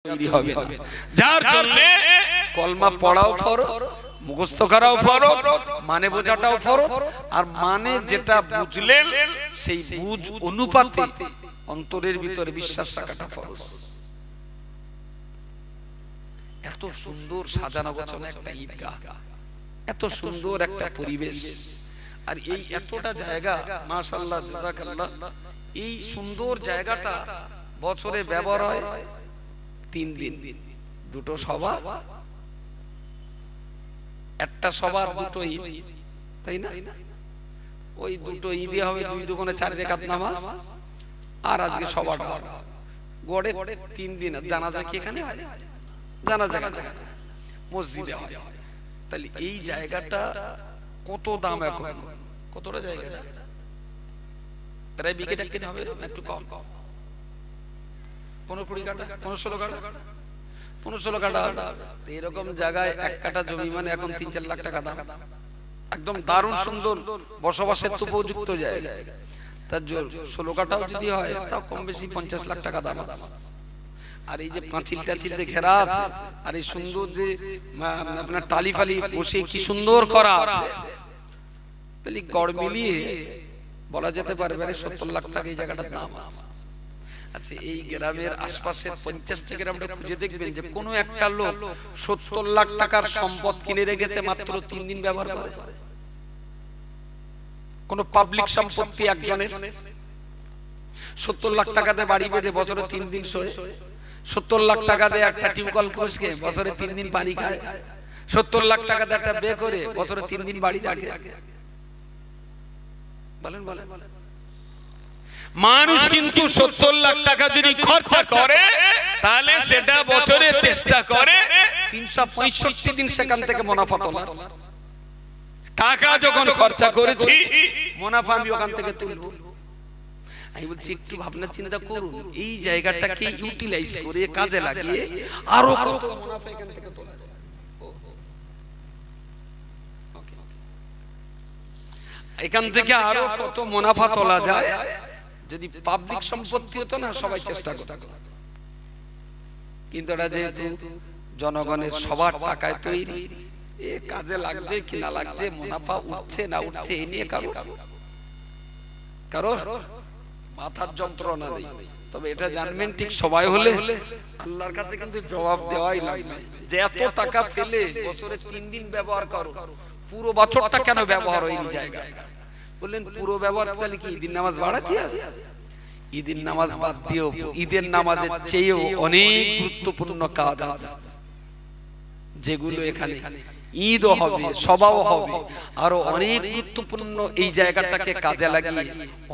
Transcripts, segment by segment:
তৈরি হবে না। যার জন্য কলমা পড়াও ফরজ, মুখস্থ করাও ফরজ, মানে বোঝাটাও ফরজ। আর মানে যেটা বুঝলেন সেই বুঝ অনুপাতে অন্তরের ভিতরে বিশ্বাস রাখাটা ফরজ। এত সুন্দর সাজানো গোছানো একটা ঈদগাহ, এত সুন্দর একটা পরিবেশ, আর এই এতটা জায়গা, মাশাআল্লাহ জাযাকাল্লাহ। এই সুন্দর জায়গাটা বছরে ব্যবহার হয় 3 দিন, দুটো সভা, একটা সভা, দুটো ঈদ, তাই না? ওই দুটো ঈদে হবে 2 দুগুণে 4 রাকাত নামাজ, আর আজকে সভাটা গড়ে 3 দিন। জানাজা কি এখানে হয়? জানাজা মসজিদে হয়। তাহলে এই জায়গাটা কত দাম এখন? কতটা জায়গাটা? প্রায় বিঘে টাকা হবে, একটু কম, 15-20 কাঠা, 15-16 কাঠা, 15-16 কাঠা। এরকম জায়গায় 1 কাঠা জমি মানে এখন 3-4 লাখ টাকা দাম। একদম দারুণ সুন্দর বসবাসের উপযুক্ত জায়গা। তার 16 কাঠাও যদি হয় তাও কম বেশি 50 লাখ টাকা দাম আছে। আর এই যে পাঁচিল টাচিলে ঘেরা আছে, আর এই সুন্দর যে আপনার টালি ফালি বসে কি সুন্দর করা আছে, তাহলে গড় মিলিয়ে বলা যেতে পারে 70 লাখ টাকা এই জায়গাটার দাম আছে। আচ্ছা, এই গ্রামের আশপাশের 50টি গ্রামটা খুঁজে দেখবেন যে কোনো একটা লোক 70 লাখ টাকার সম্পদ কিনে রেখেছে মাত্র 3 দিন ব্যবহার করে। কোন পাবলিক সম্পত্তি একজনের 70 লাখ টাকা দিয়ে বাড়ি বেঁধে বছরে 3 দিন শোয়, 70 লাখ টাকা দিয়ে একটা টিউবওয়েল বসিয়ে বছরে 3 দিন পানি খায়, 70 লাখ টাকা দিয়ে একটা বে করে বছরে 3 দিন বাড়ি রাখে। বলেন বলেন, মানুষ কিন্তু 70 লাখ টাকা যদি খরচা করে তাহলে সেটা বছরে চেষ্টা করে 365 দিন সেখান থেকে মুনাফা তোলার। টাকা যখন খরচা করেছি মুনাফা আমি ওখান থেকে তুলবো। আমি বলছি একটু ভাবনা চিন্তা করুন, এই জায়গাটাকে ইউটিলাইজ করে কাজে লাগিয়ে আরো কত মুনাফা এখান থেকে তোলা যায়। এখান থেকে আরো কত মুনাফা তোলা যায় যদি পাবলিক সম্পত্তি হতো না, সবাই চেষ্টা করত। কিন্তু এটা যেহেতু জনগণের সবার টাকায় তৈরি, এ কাজে লাগছে কি না লাগছে, মুনাফা উঠছে না উঠছে, এই নিয়ে কারো মাথার যন্ত্রণা নেই। তবে এটা জানবেন, ঠিক সবাই হলে আল্লাহর কাছে কিন্তু জবাব দেওয়াই লাগবে যে এত টাকা ফেলে বছরে 3 দিন ব্যবহার করো, পুরো বছরটা কেন ব্যবহার হয়নি জায়গায়? বললেন পুরো ব্যবহার তাহলে কি ঈদের নামাজ বাড়াতে হবে? ঈদের নামাজ বাদ দিও, ঈদের নামাজের চেয়েও অনেক গুরুত্বপূর্ণ কাজ আছে যেগুলো এখানে ঈদও হবে, সভাও হবে, আরো অনেক গুরুত্বপূর্ণ এই জায়গাটাকে কাজে লাগিয়ে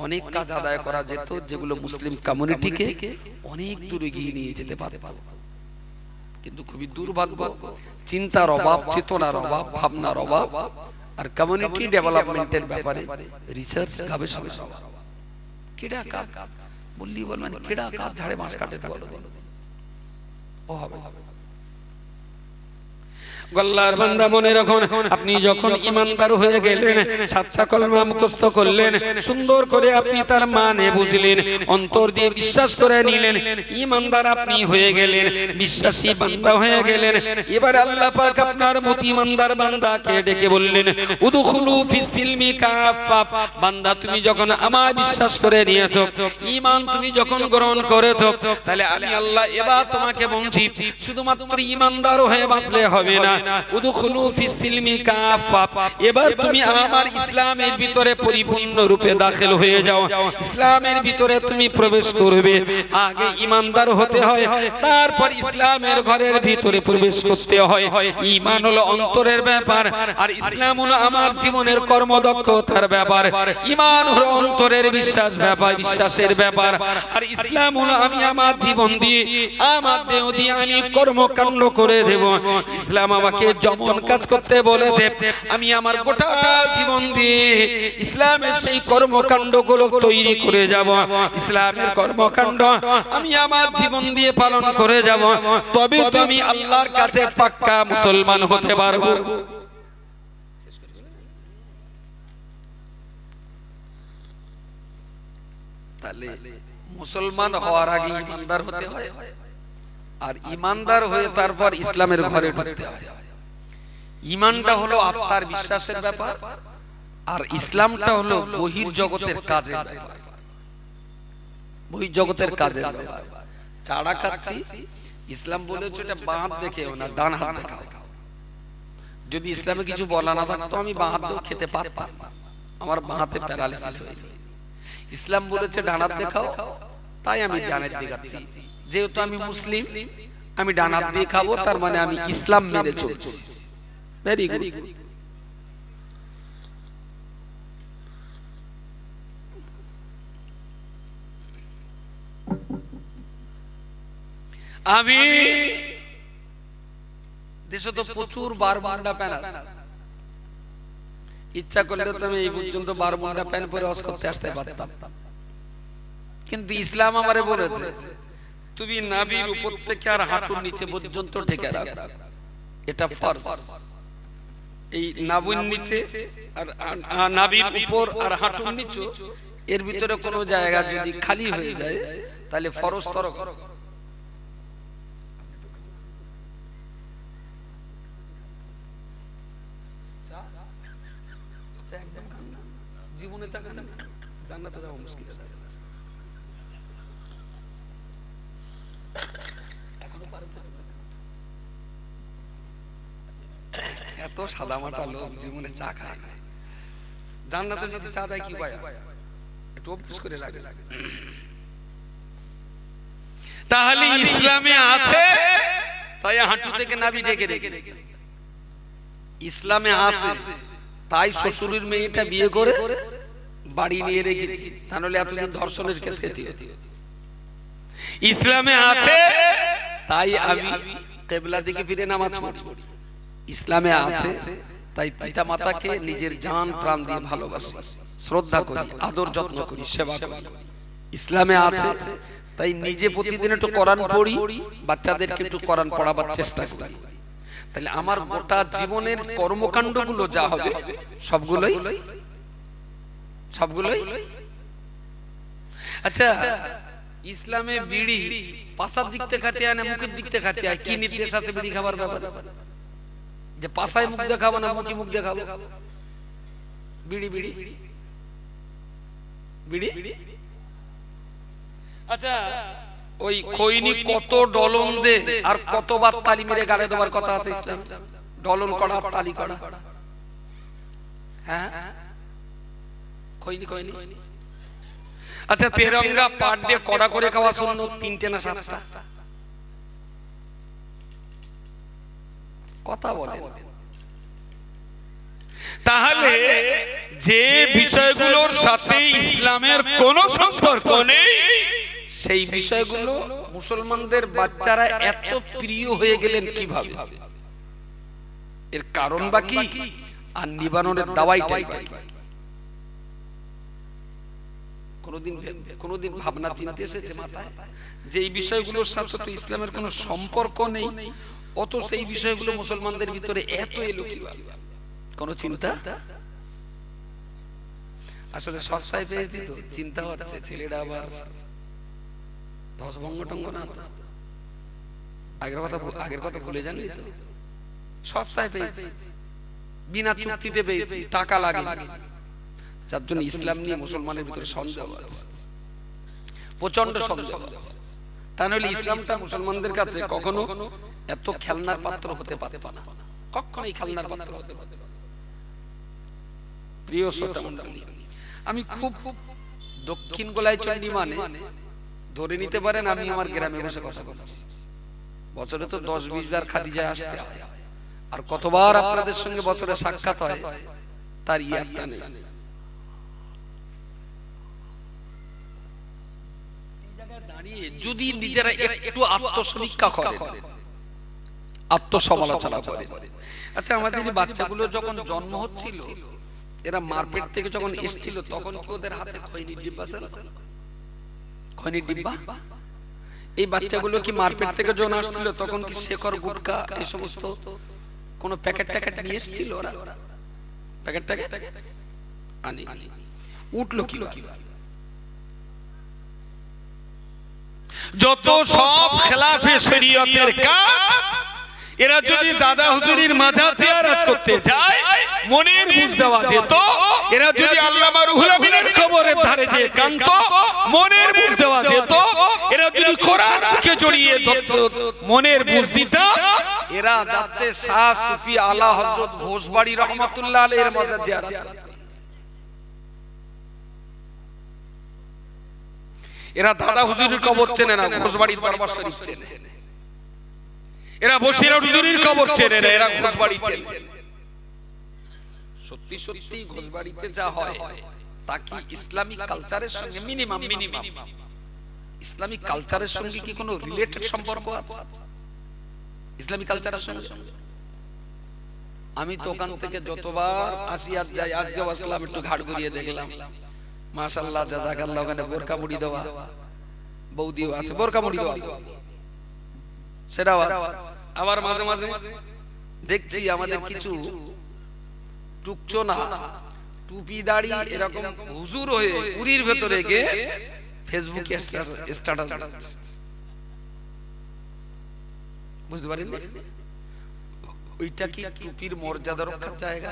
অনেক কাজ আদায় করা যেত, যেগুলো মুসলিম কমিউনিটিকে অনেক দূরে এগিয়ে নিয়ে যেতে পারে। কিন্তু খুবই দুর্ভাগ্য, চিন্তার অভাব, চেতনার অভাব, ভাবনার অভাব, আর কমিউনিটি ডেভেলপমেন্টের ব্যাপারে রিসার্চ গবেষণার অভাব। কেডা কাজ বললি বলবেন, কেডা কাজ ঝাড়ে মাছ কাটে বলো, ও হবে। গল্লার বান্দা মনে রাখুন, আপনি যখন ঈমানদার হয়ে গেলেন, 7টা কলমা মুখস্থ করলেন, সুন্দর করে আপনি তার মানে বুঝলেন, অন্তর দিয়ে বিশ্বাস করে নিলেন, ঈমানদার আপনি হয়ে গেলেন, বিশ্বাসী বান্দা হয়ে গেলেন। এবার আল্লাহ পাক আপনার মত ঈমানদার বান্দাকে ডেকে বললেন, উদখুলু ফিস সিলমি কাফা। বান্দা, তুমি যখন আমার বিশ্বাস করে নিয়েছো, ঈমান তুমি যখন গ্রহণ করেছো, তাহলে আমি আল্লাহ এবার তোমাকে বলছি, শুধুমাত্র ঈমানদার হয়ে বাঁচলে হবে না, উদখুলু ফিস সিলমি কাফা। এবার তুমি আমার ইসলামের ভিতরে পরিপূর্ণ রূপে দাখিল হয়ে যাও, ইসলামের ভিতরে তুমি প্রবেশ করবে। আগে ঈমানদার হতে হয়, তারপর ইসলামের ঘরের ভিতরে প্রবেশ করতে হয়। ঈমান হলো অন্তরের ব্যাপার, আর ইসলাম হলো আমার জীবনের কর্মদক্ষতার ব্যাপার। ঈমান হলো অন্তরের বিশ্বাসের ব্যাপার, আর ইসলাম হলো আমি আমার জীবন দিয়ে, আমার দেহ দিয়ে আমি কর্মকাণ্ড করে দেব। ইসলাম আমাকে যেমন কাজ করতে বলেছে, আমি আমার গোটা জীবন দিয়ে ইসলামের সেই কর্মকাণ্ডগুলো তৈরি করে যাব। ইসলামের কর্মকাণ্ড আমি আমার জীবন দিয়ে পালন করে যাব, তবে তুমি আল্লাহর কাছে পাক্কা মুসলমান হতে পারবো। তাহলে মুসলমান হওয়ার আগে ঈমানদার হতে হয়। আর ইমানদার হয়ে তারপর ইসলামের ঘরে ঢুকতে হয়। ইমানটা হলো আত্মার বিশ্বাসের ব্যাপার, আর ইসলামটা হলো বহির্জগতের কাজের ব্যাপার। বহির্জগতের কাজের ব্যাপার। চাড়া খাচ্ছি, ইসলাম বলেছে এটা বাঁ হাত দেখেও না, ডান হাত দেখাও। যদি ইসলামে কিছু বলা না থাকতো আমি বাঁ হাত দিয়েও খেতে পারতাম, আমার বাঁ হাতে প্যারালাইসিস হয়েছে। ইসলাম বলেছে ডান হাত দেখাও, তাই আমি ডান হাত দেখাচ্ছি। যেহেতু আমি মুসলিম, আমি ডান হাত দিয়ে খাবো, তার মানে আমি ইসলাম মেনে চলছি। Very good. আমি দেশে তো প্রচুর বারমুন্ডা প্যান আছে, ইচ্ছা করলে তো আমি এই পর্যন্ত বারমুন্ডা প্যান পরে ওয়াজ করতে আসতে পারতাম, কিন্তু ইসলাম আমারে বলেছে তুমি নাভির উপর থেকে আর হাঁটুর নিচে পর্যন্ত ঢেকে রাখো, এটা ফরজ। এই নাভির নিচে আর নাভির উপর আর হাঁটুর নিচে এর ভিতরে কোনো জায়গা যদি খালি হয়ে যায় তাহলে ফরজ তরক। জীবনে চা খান না, জান্নাতে যাওয়া মুশকিল। এত সাদামাটা লোক জীবনে চা খায় না, জান্নাতে যদি চা দেয় কি পায়, একটু অভ্যাস করে লাগে। তাহলে ইসলামে আছে তাই হাঁটু থেকে নাভি ঢেকে রেখেছে। ইসলামে আছে তাই শ্বশুরের মেয়েটা বিয়ে করে বাড়ি নিয়ে রেখেছি, তাহলে এতদিন ধর্ষণের কেস খেতে হতো। ইসলামে আছে তাই আমি কিবলা দিকে ফিরে নামাজ পড়ি। ইসলামে আছে তাই পিতা মাতাকে নিজের জান প্রাণ দিয়ে ভালোবাসি, শ্রদ্ধা করি, আদর যত্ন করি, সেবা করি। ইসলামে আছে তাই নিজে প্রতিদিন একটু কোরআন পড়ি, বাচ্চাদেরকে একটু কোরআন পড়াবার চেষ্টা করি। তাহলে আমার গোটা জীবনের কর্মকাণ্ডগুলো যা হবে সবগুলোই আচ্ছা। ইসলামে বিড়ি পাশার দিক থেকে খাতে হয় না মুখের দিক থেকে খাতে হয়? কি নির্দেশ আছে বিড়ি খাবার ব্যাপারে? যে পাশায় মুখ দেখাবো না মুখে মুখ দেখাবো? বিড়ি বিড়ি বিড়ি আচ্ছা, ওই খৈনি কত ডলন দে আর কতবার তালি মেরে গালে দেওয়ার কথা আছে ইসলাম? ডলন করা, তালি করা। হ্যাঁ খৈনি খৈনি। আচ্ছা, তেরঙ্গা পাট দিয়ে কড়া করে খাওয়া সুন্নত, 3টে না 7টা? কথা বলে। তাহলে যে বিষয়গুলোর সাথে ইসলামের কোনো সম্পর্ক নেই সেই বিষয়গুলো মুসলমানদের বাচ্চারা এত প্রিয় হয়ে গেলেন কিভাবে? এর কারণ বা কি, আর নিবারণের দাওয়াইটাই কি? কোনদিন ভাবনা চিন্তা এসেছে মাথায় যে এই বিষয়গুলোর সাথে তো ইসলামের কোনো সম্পর্ক নেই, অত সেই বিষয়গুলো মুসলমানদের ভিতরে এত এলো কিভাবে? কোন চিন্তা? আসলে সস্তায় পেয়েছি তো চিন্তা হচ্ছে ছেলেরা আবার ধসভঙ্গ টঙ্গ না তো। আগের কথা ভুলে জানি তো, সস্তায় পেয়েছি, বিনা চুক্তিতে পেয়েছি, টাকা লাগে, যার জন্য ইসলাম নিয়ে মুসলমানের ভিতরে সন্দেহ আছে, প্রচন্ড সন্দেহ আছে। তা নইলে ইসলামটা মুসলমানদের কাছে কখনো এত খেলনার পাত্র হতে পারত না, কখনোই খেলনার পাত্র হতে পারত না। প্রিয় শ্রোতা মণ্ডলী, আমি খুব দক্ষিণ গোলায় চন্ডী মানে ধরে নিতে পারেন আমি আমার গ্রামে বসে কথা বলছি। বছরে তো 10-20 বার খাদিজায় আসতে হয়, আর কতবার আপনাদের সঙ্গে বছরে সাক্ষাৎ হয় তার ইয়াদটা নেই। যদি নিজেরা একটু আত্মসমীক্ষা করেন, আত্মসমালোচনা করেন, আচ্ছা আমাদের বাচ্চাগুলো যখন জন্ম হচ্ছিল, এরা মারপেট থেকে যখন এসেছিল তখন কি ওদের হাতে খৈনির ডিব্বা ছিল? খৈনির ডিব্বা? এই বাচ্চাগুলো কি মারপেট থেকে যখন আসছিল তখন কি শেখর, গুটকা এই সমস্ত কোন প্যাকেট ট্যাকেট নিয়ে এসেছিল? ওরা প্যাকেট ট্যাকেট আনি উঠলো কিভাবে? যত সব খেলাফে শরীয়তের কাজ এরা যদি দাদা হুজুরির মাজার জিয়ারত করতে যায় মনের বুঝ দেওয়া যেত, এরা যদি আল্লামা রুহুল আমিনের কবরের ধারে যে কান্ত মনের বুঝ দেওয়া যেত, এরা যদি কোরআনকে জড়িয়ে ধরত মনের বুঝ দিত। এরা যাচ্ছে শাহ সুফি আলা হযরত ঘোষবাড়ি রহমাতুল্লাহ আলাইহির মাজার জিয়ারত করতে। এরা দাদা হুজুরের কবর চেনে না, ঘোষবাড়ির দরবার শরীফ চেনে। এরা বসিরা হুজুরের কবর চেনে না, এরা ঘোষবাড়ি চেনে। সত্যি সত্যি ঘোষবাড়িতে যা হয় তা কি ইসলামিক কালচারের সঙ্গে মিনিমাম ইসলামিক কালচারের সঙ্গে কি কোনো রিলেটেড সম্পর্ক আছে ইসলামিক কালচারের সঙ্গে? আমি তো ওখান থেকে যতবার আসি আর যাই, আজকে আসলাম একটু ঘাট ঘুরিয়ে দেখলাম, মাশাআল্লাহ জাযাকাল্লাহ, ওখানে বোরকা মুড়ি দেওয়া বৌদিও আছে, বোরকা মুড়ি দেওয়া সেটাও আছে। আবার মাঝে মাঝে দেখছি আমাদের কিছু টুকচো না টুপি দাড়ি এরকম হুজুর হয়ে পুরীর ভেতরে গিয়ে ফেসবুকে স্ট্যাটাস দিচ্ছে। বুঝতে পারেন ওইটা কি টুপির মর্যাদা রক্ষার জায়গা?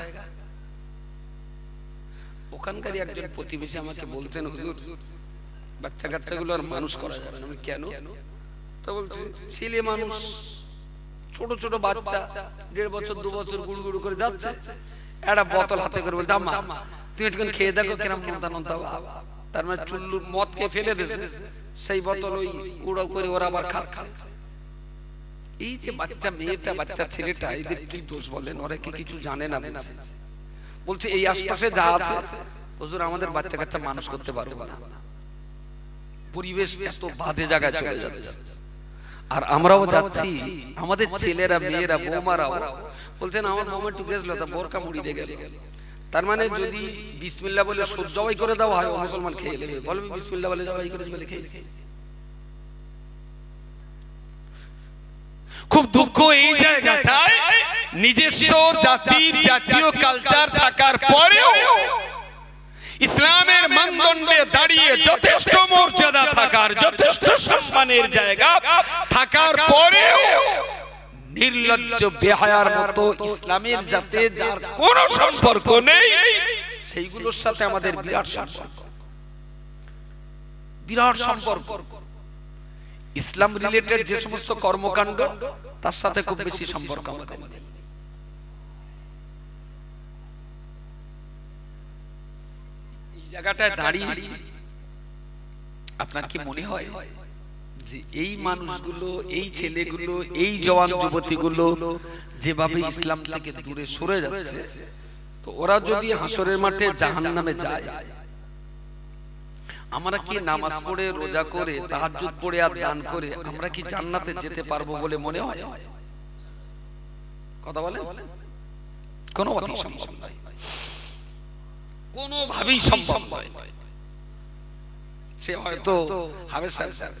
ওখানকার একজন প্রতিবেশী আমাকে বলছেন, হুজুর বাচ্চা কাচ্চাগুলো আর মানুষ করা যাবে না। আমি কেন? তো বলছে ছেলে মানুষ, ছোট ছোট বাচ্চা 1.5 বছর 2 বছর গুড় গুড় করে যাচ্ছে, একটা বোতল হাতে করে বলতে আম্মা তুমি একটুখানি খেয়ে দেখো কিরম নন্তা। তার মানে চুল্লুর মদ খেয়ে ফেলে দিয়েছে, সেই বোতল ওই উড়ো করে ওরা আবার খাচ্ছে। এই যে বাচ্চা মেয়েটা বাচ্চা ছেলেটা, এদের কি দোষ বলেন? ওরা কি কিছু জানে না? বলছে এই আশপাশে যা আছে হুজুর আমাদের বাচ্চা কাচ্চা মানুষ করতে পারবো না, পরিবেশ এত বাজে জায়গায় চলে যাচ্ছে। আর আমরাও যাচ্ছি, আমাদের ছেলেরা মেয়েরা বৌমারাও বলছেন আমার মামা একটু গেছিল তা বোরকা মুড়ি দিয়ে গেল। তার মানে যদি বিসমিল্লাহ বলে জবাই করে দেওয়া হয় ও মুসলমান খেয়ে নেবে, বলবি বিসমিল্লাহ বলে জবাই করে বলে খেয়েছি। খুব দুঃখ এই জায়গাটায়, নিজস্ব জাতির জাতীয় কালচার থাকার পরেও ইসলামের মানদণ্ডে দাঁড়িয়ে যথেষ্ট মর্যাদা থাকার, যথেষ্ট সম্মানের জায়গা থাকার পরেও নির্লজ্জ বেহায়ার মতো ইসলামের সাথে যার কোনো সম্পর্ক নেই সেইগুলোর সাথে আমাদের বিরাট সম্পর্ক। ইসলাম রিলেটেড যে সমস্ত কর্মকাণ্ড তার সাথে খুব বেশি সম্পর্ক আমাদের। এই জায়গাটায় দাঁড়িয়ে আপনার কি মনে হয় যে এই মানুষগুলো, এই ছেলেগুলো, এই জওয়ান যুবতীগুলো যেভাবে ইসলাম থেকে দূরে সরে যাচ্ছে, তো ওরা যদি হাসরের মাঠে জাহান্নামে যায়, আমরা কি নামাজ পড়ে রোজা করে তাহাজ্জুদ পড়ে আর দান করে আমরা কি জান্নাতে যেতে পারবো বলে মনে হয়? কথা বলে কোনোভাবেই সম্ভব নয়, কোনোভাবেই সম্ভব নয়। সে হয়তো হাবেশ সাহেব,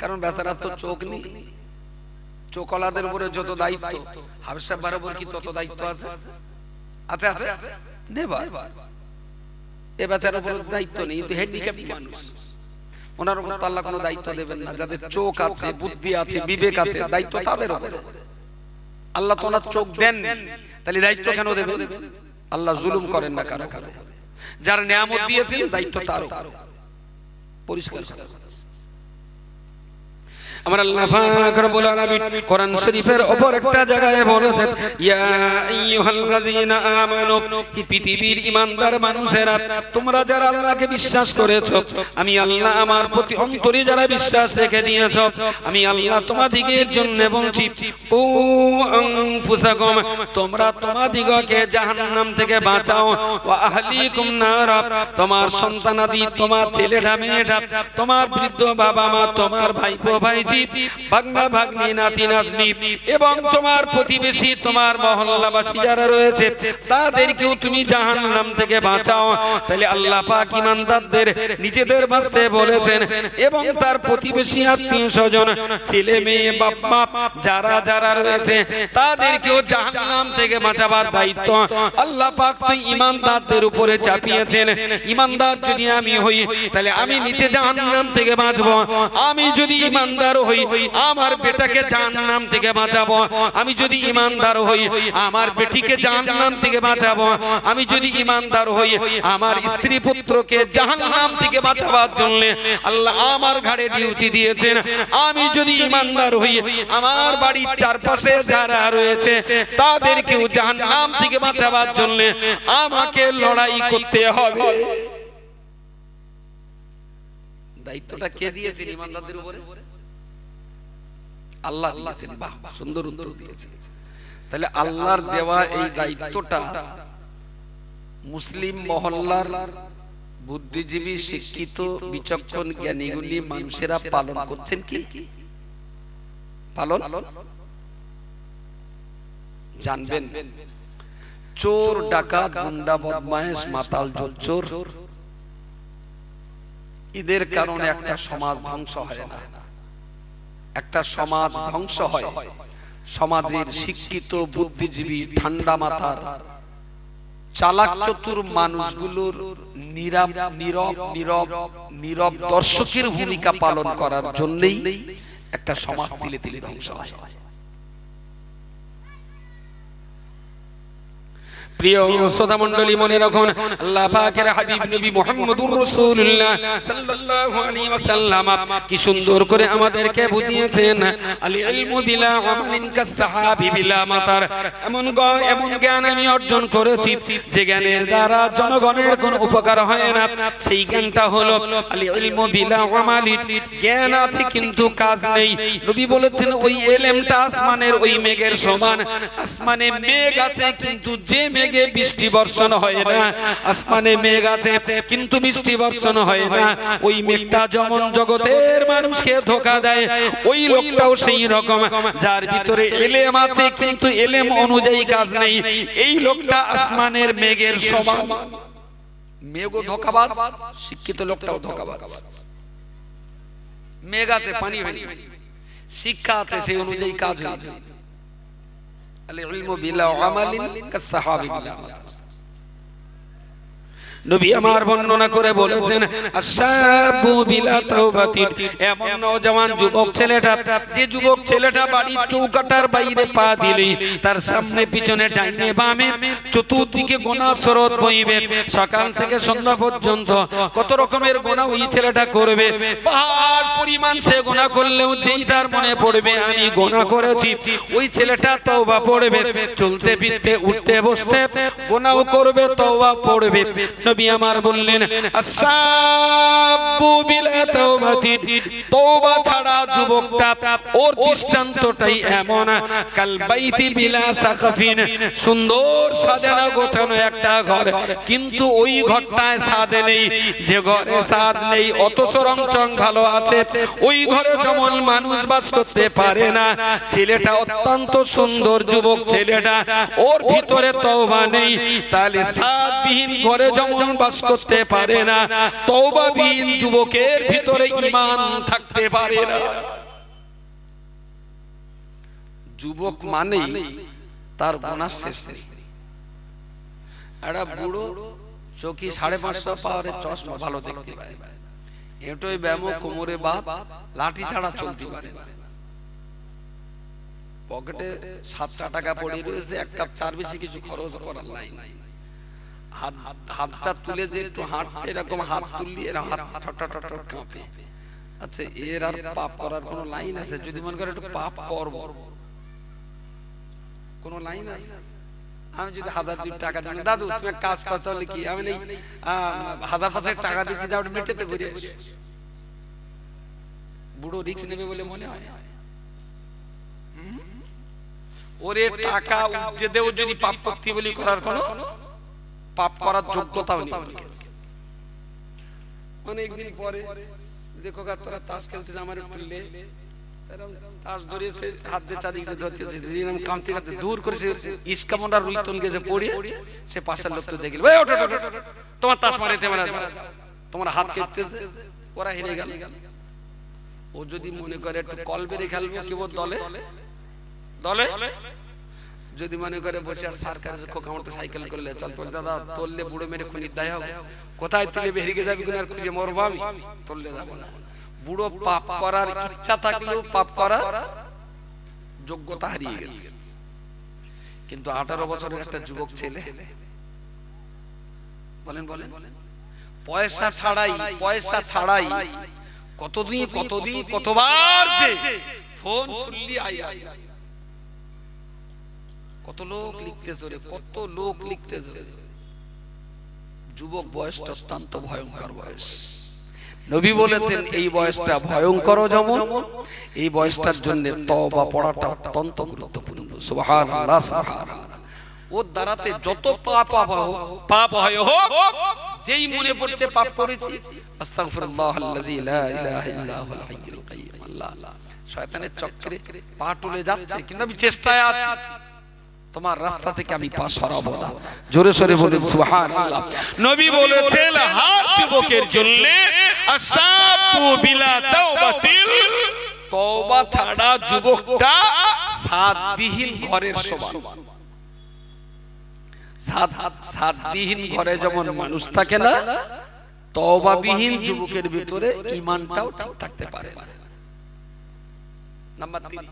কারণ বেচারা তো চোখ নেই, চোখওয়ালাদের উপরে যত দায়িত্ব হাবেশ সাহেব বরাবর কি তত দায়িত্ব আছে? আছে আছে নেবার এ বেচারার উপর দায়িত্ব নেই, কিন্তু হ্যান্ডিক্যাপ মানুষ, ওনার উপর তো আল্লাহ কোনো দায়িত্ব দেবেন না। যাদের চোখ আছে, বুদ্ধি আছে, বিবেক আছে, দায়িত্ব তাদের উপরে। আল্লাহ তো ওনার চোখ দেন, তাহলে দায়িত্ব কেন দেবেন? আল্লাহ জুলুম করেন না কারো কারো, যার নিয়ামত দিয়েছেন দায়িত্ব তারও। পরিষ্কার আমার আল্লাহ পাক রব্বুল আলামিন কোরআন শরীফের উপর একটা জায়গায় বলেছেন, ইয়া আইয়ুহাল্লাযীনা আমানু, হে পৃথিবীর ঈমানদার মানুষেরা, তোমরা যারা আল্লাহকে বিশ্বাস করেছো, আমি আল্লাহ আমার প্রতি অন্তরে যারা বিশ্বাস রেখে দিয়েছো, আমি আল্লাহ তোমাদিগের জন্য বলছি, ও আনফুসাকুম, তোমরা তোমাদিগকে জাহান্নাম থেকে বাঁচাও, ওয়া আহলিকুম নার, তোমার সন্তানাদি, তোমার ছেলেটা মেয়েটা, তোমার বৃদ্ধ বাবা মা, তোমার ভাইপো ভাই ভাইজি, ভাগনা ভাগ্নি, নাতি নাতনি এবং তোমার প্রতিবেশী, তোমার মহল্লাবাসী যারা রয়েছে তাদেরকেও তুমি জাহান্নাম থেকে বাঁচাও। তাহলে আল্লাহ পাক ঈমানদারদের নিজেদের বাঁচতে বলেছেন এবং তার প্রতিবেশী, আত্মীয় স্বজন, ছেলে মেয়ে, বাপ মা যারা যারা রয়েছে তাদেরকেও জাহান্নাম থেকে বাঁচাবার দায়িত্ব আল্লাহ পাক তো ঈমানদারদের উপরে চাপিয়েছেন। ঈমানদার যদি আমি হই তাহলে আমি নিজে জাহান্নাম থেকে বাঁচবো। আমি যদি ঈমানদার হই আমার বেটাকে জাহান্নাম থেকে বাঁচাবো। আমি যদি ঈমানদার হই আমার বেটিকে জাহান্নাম থেকে বাঁচাবো। আমি যদি ঈমানদার হই আমার স্ত্রী পুত্রকে জাহান্নাম থেকে বাঁচাবার জন্য আল্লাহ আমার ঘাড়ে ডিউটি দিয়েছেন। আমি যদি ঈমানদার হই আমার বাড়ির চারপাশে যারা রয়েছে তাদেরকেও জাহান্নাম থেকে বাঁচাবার জন্য আমাকে লড়াই করতে হবে। দায়িত্বটা কে দিয়েছেন ঈমানদারদের উপরে? আল্লাহ দিয়েছেন। বাহ, সুন্দর উত্তর দিয়েছেন। তাহলে আল্লাহর দেওয়া এই দায়িত্বটা মুসলিম মহল্লার বুদ্ধিজীবী, শিক্ষিত, বিচক্ষণ, জ্ঞানীগুলি মানুষেরা পালন করছেন কি? পালন জানবেন। চোর, ডাকাত, গুন্ডা, বদমাইশ, মাতাল, জোচ্চোর এদের কারণে একটা সমাজ ধ্বংস হয় না। একটা সমাজ ধ্বংস হয় সমাজের শিক্ষিত, বুদ্ধিজীবী, ঠান্ডা মাথার, চালাক চতুর মানুষগুলোর নীরব দর্শকের ভূমিকা পালন করার জন্যই একটা সমাজ তিলে তিলে ধ্বংস হয়। প্রিয় শ্রোতা মণ্ডলী, মনে রাখুন আল্লাহ পাকের হাবিব নবী মুহাম্মদুর রাসূলুল্লাহ সাল্লাল্লাহু আলাইহি ওয়াসাল্লাম কি সুন্দর করে আমাদেরকে বুঝিয়েছেন, আল ইলমু বিলা আমালিন কাসসাহাবি বিলা মাতার। এমন জ্ঞান আমি অর্জন করেছি যে জ্ঞানের দ্বারা জনগণের কোনো উপকার হয় না। সেই জ্ঞানটা হলো আল ইলমু বিলা আমালি। জ্ঞান আছে কিন্তু কাজ নেই। নবী বলেছেন ওই ইলমটা আসমানের ওই মেঘের সমান। আসমানে মেঘ আছে কিন্তু যে বৃষ্টি বর্ষণ হয় না। আসমানে মেঘ আছে কিন্তু বৃষ্টি বর্ষণ হয় না। ওই মেঘটা যেমন জগতের মানুষকে ধোঁকা দেয়, ওই লোকটাও সেই রকম, যার ভিতরে ইলম আছে কিন্তু ইলম অনুযায়ী কাজ নেই, এই লোকটা আসমানের মেঘের সমান। মেঘও ধোঁকাবাজ, শিক্ষিত লোকটাও ধোঁকাবাজ। মেঘ আছে, পানি হয়নি, শিক্ষা আছে, সেই অনুযায়ী কাজ হয়। আল-ইলমু বিলা আমালিন কাসসাহাবি বিলা মাতার। নবী আমার বর্ণনা করে বলেছেন, আশাবু বিলা তাওবাতিন। এমন নওজওয়ান যুবক ছেলেটা, যে যুবক ছেলেটা বাড়ির চৌকাটার বাইরে পা দিলেই তার সামনে পিছনে ডাইনে বামে চতুর্দিকে গুনাহ স্রোত বইবে। সকাল থেকে সন্ধ্যা পর্যন্ত কত রকমের গুনাহ ওই ছেলেটা করবে। পাহাড় পরিমাণ সে গুনাহ করলেও যেই তার মনে পড়বে আমি গুনাহ করেছি, ওই ছেলেটা তওবা পড়বে। চলতে ফিরতে উঠতে বসতে গুনাহ করবে, তওবা পড়বে। নবী আমার বললেন, আশাবু বিলা তাওবাতিন। তওবা ছাড়া যুবকটা, ওর দৃষ্টান্তটাই এমন, কাল বাইতি বিলা সাকফিন। সুন্দর সাজানো গোছানো একটা ঘর, কিন্তু ওই ঘরটায় ছাদ নেই। যে ঘরে ছাদ নেই অথচ রংচং ভালো আছে, ওই ঘরে যেমন মানুষ বাস করতে পারে না। ছেলেটা অত্যন্ত সুন্দর যুবক ছেলেটা, ওর ভিতরে তওবা নেই, তাহলে ছাদবিহীন ঘরে যেমন বাস করতে পারে না, তওবাবিহীন যুবকের ভিতরে ঈমান থাকতে পারে না। যুবক মানে তার গুনাহ শেষ নেই। একটা বুড়ো চোখে 550 পাওয়ারের চশমা, ভালো দেখতে পায়, এটোই ব্যায়াম, কোমরে বাত, লাঠি ছাড়া চলতে পারে না। পকেটে 7টা টাকা পড়ে রয়েছে, এক কাপ চার বেশি কিছু খরচ করার নাই। হাতটা তুলে যে একটু হাত, এরকম হাত তুললি এর হাত ঠট কাঁপে। আচ্ছা, এর আর পাপ করার কোন লাইন আছে? যদি মনে করে একটু পাপ করব, কোন লাইন আছে? আমি যদি 1000 টাকা দিই, দাদু তুমি কাজ করতে হলে কি আমি নেই 1000 টাকা দিচ্ছি, যাও মেটেতে ঘুরে আসি। বুড়ো রিস্ক নেবে বলে মনে হয়? ওরে টাকা উজ্জে দেও যদি পাপ করতে বলি, করার কোনো পাপ করার যোগ্যতাও নেই। অনেকদিন পরে দেখো তোরা তাস খেলছিস, আমার একটু লে তাস ধরেছে হাত দিয়ে চাদিকে ধরতে এরকম কামতে কামতে দূর করে ইস্কামন্ডা রুইতন গেছে পড়ে সে পাশের লোক তো দেখল, এই ওঠো ওঠো তোমার তাস মারিতে মারা তোমার হাত কেটেছে, ওরা হেরে গেল। ও যদি মনে করে একটু কল বেড়ে খেলবো কেবল দলে দলে, যদি মনে করে বসে আর সরকারের খোকা মোটর সাইকেল করলে চল তোর দাদা তোললে বুড়ো মেরে খুনির দায় হবে, কোথায় তুলে বেরিয়ে যাবি কোন আর খুঁজে মরবো আমি, তোললে যাবো না। বুড়ো পাপ করার ইচ্ছা থাকলেও পাপ করার যোগ্যতা হারিয়ে গেছে। কিন্তু 18 বছরের একটা যুবক ছেলে, বলেন বলেন, পয়সা ছাড়াই কতদিন কতবার যে ফোন খুললি কত লোক লিখতেছে রে, কত লোক লিখতেছে। যুবক বয়সটা অত্যন্ত ভয়ঙ্কর বয়স। নবী বলেছেন এই বয়সটা ভয়ঙ্কর, যেমন এই বয়সটার জন্য তওবা পড়াটা অত্যন্ত গুরুত্বপূর্ণ। সুবহানাল্লাহ সুবহানাল্লাহ। ওর দ্বারাতে যত পাপ হয় হোক, যেই মনে পড়ছে পাপ করেছি, আস্তাগফিরুল্লাহাল্লাযী লা ইলাহা ইল্লা হুয়াল হাইয়ুল কাইয়্যুম, আল্লাহ শয়তানের চক্রে পা টুলে যাচ্ছে, কিন্তু আমি চেষ্টায় আছি তোমার রাস্তা থেকে আমি পা সরাবো না। জোরে সরে বলুন সুবহানাল্লাহ। নবী বলেছেন হার যুবকের জন্য আসাবু বিলা তাওবাতিল, তওবা ছাড়া যুবকটা সাদবিহীন ঘরের সমান। সাদবিহীন ঘরে যেমন মানুষ থাকে না, তওবাবিহীন যুবকের ভিতরে ঈমানটাও ঠিক থাকতে পারে না। নাম্বার 3,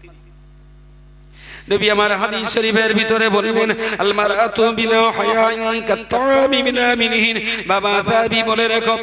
নবী আমার হাদিস শরীফের ভিতরে বলেন আল মারআতু বিলা হায়াইন কাত্তামি বিলা মিনহিন। বাবা সাহাবী বলে রাখো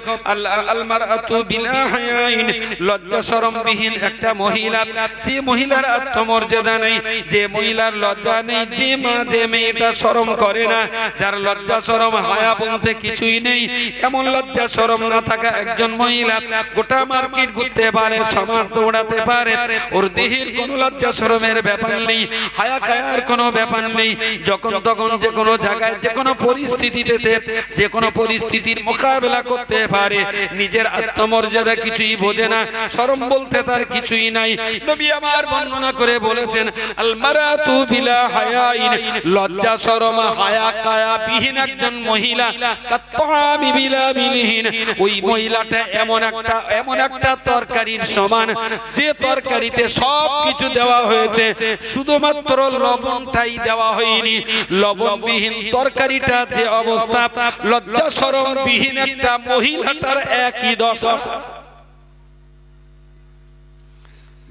আল মারআতু বিলা হায়াইন, লজ্জা শরম বিহীন একটা মহিলা, যে মহিলার আত্মমর্যাদা নেই, যে মহিলার লজ্জা নেই, যে মা যে মেয়েটা শরম করে না, যার লজ্জা শরম হায়া বলতে কিছুই নেই, এমন লজ্জা শরম না থাকা একজন মহিলা গোটা মার্কেট ঘুরতে পারে, সমাজ দৌড়াতে পারে, ওর দেহের কোনো লজ্জা শরমের ব্যাপার নেই, হায়া কায়ার কোনো ব্যাপার নেই। যখন তখন যে কোনো জায়গায় যে কোনো পরিস্থিতিতে যে কোনো পরিস্থিতির মোকাবেলা করতে পারে, নিজের আত্মমর্যাদা কিছুই বোঝে না, শরম বলতে তার কিছুই নাই। নবী আমার বর্ণনা করে বলেছেন আল মারাতু বিলা হায়াইন, লজ্জা শরম হায়া কায়া বিহীন একজন মহিলা কাত্তামি বিলা মিনহিন, ওই মহিলাটা এমন একটা তরকারির সমান, যে তরকারিতে সব কিছু দেওয়া হয়েছে, শুধুমাত্র লবণটাই দেওয়া হয়নি। লবণবিহীন তরকারিটা যে অবস্থা, লজ্জা শরম বিহীন একটা মহিলাটার একই দশা।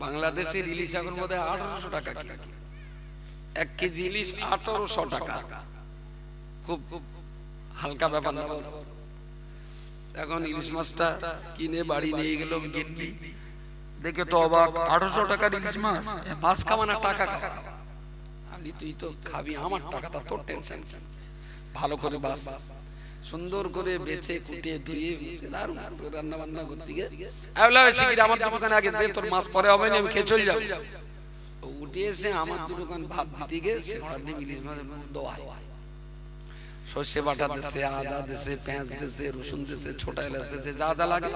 বাংলাদেশের ইলিশ এখন বোধহয় 1800 টাকা, 1 কেজি ইলিশ 1800 টাকা, খুব হালকা ব্যাপার না। এখন ইলিশ মাছটা কিনে বাড়ি নিয়ে গেল গিন্নি, দেখে তো অবাক, 1800 টাকার ইলিশ মাছ, মাছ কামানোর টাকা আমি, তুই তো খাবি আমার টাকাটা, তোর টেনশন, ভালো করে বাস সুন্দর করে বেচে কুটে ধুয়ে দারুণ রান্না বান্না করতে গিয়ে আমার দোকানে আগে দে, তোর মাছ পরে হবে না, আমি খেয়ে চলে যাবো। উঠে এসে আমার দোকান ভাত দিতে গিয়ে ইলিশ মাছের দোয়া, সর্ষে বাটা দিচ্ছে, আদা দিচ্ছে, পেঁয়াজ দিচ্ছে, রসুন দিচ্ছে, ছোটা এলাচ দিচ্ছে, যা যা লাগে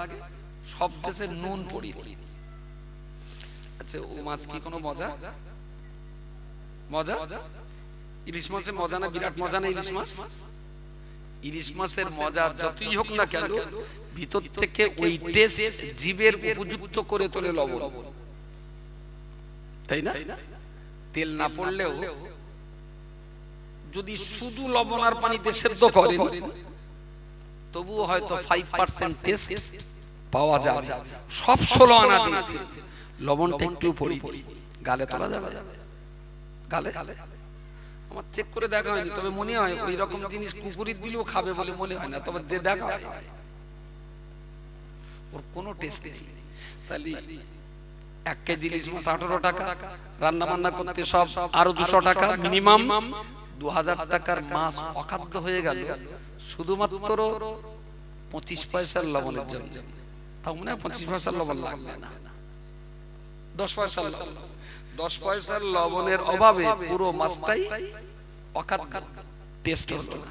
সব দিচ্ছে, নুন পড়ি। আচ্ছা, ও মাছ কি কোনো মজা? ইলিশ মাছের মজা না বিরাট মজা না ইলিশ মাছ? ইলিশ মাছের মজা যতই হোক না কেন, ভিতর থেকে ওই টেস্ট জিভের উপযুক্ত করে তোলে লবণ, তাই না? তেল না পড়লেও যদি শুধু লবণ আর পানিতে সেদ্ধ করেন, তবুও হয়তো 5% টেস্ট পাওয়া যায়। সব 16 আনা দিয়েছে, লবণটা একটু পড়ি, গালে তোলা যাবে, গালে আমার চেক করে দেখা হয়নি, তবে মনে হয় ওই রকম জিনিস কুকুরির দিলেও খাবে বলে মনে হয় না, তবে দেখা হয় ওর কোনো টেস্ট নেই। তাহলে 1 কেজি ইলিশ মাছ 18 টাকা, রান্না বান্না করতে সব আরো 200 টাকা, মিনিমাম 2000 টাকার মাছ অখাদ্য হয়ে গেল শুধুমাত্র 25 পয়সার লবণের জন্য। তাও মনে হয় 25 পয়সার লবণ লাগবে না, 10 পয়সার লবণ। 10 পয়সার লবণের অভাবে পুরো মাছটাই অখাদ্য, টেস্ট হলো না।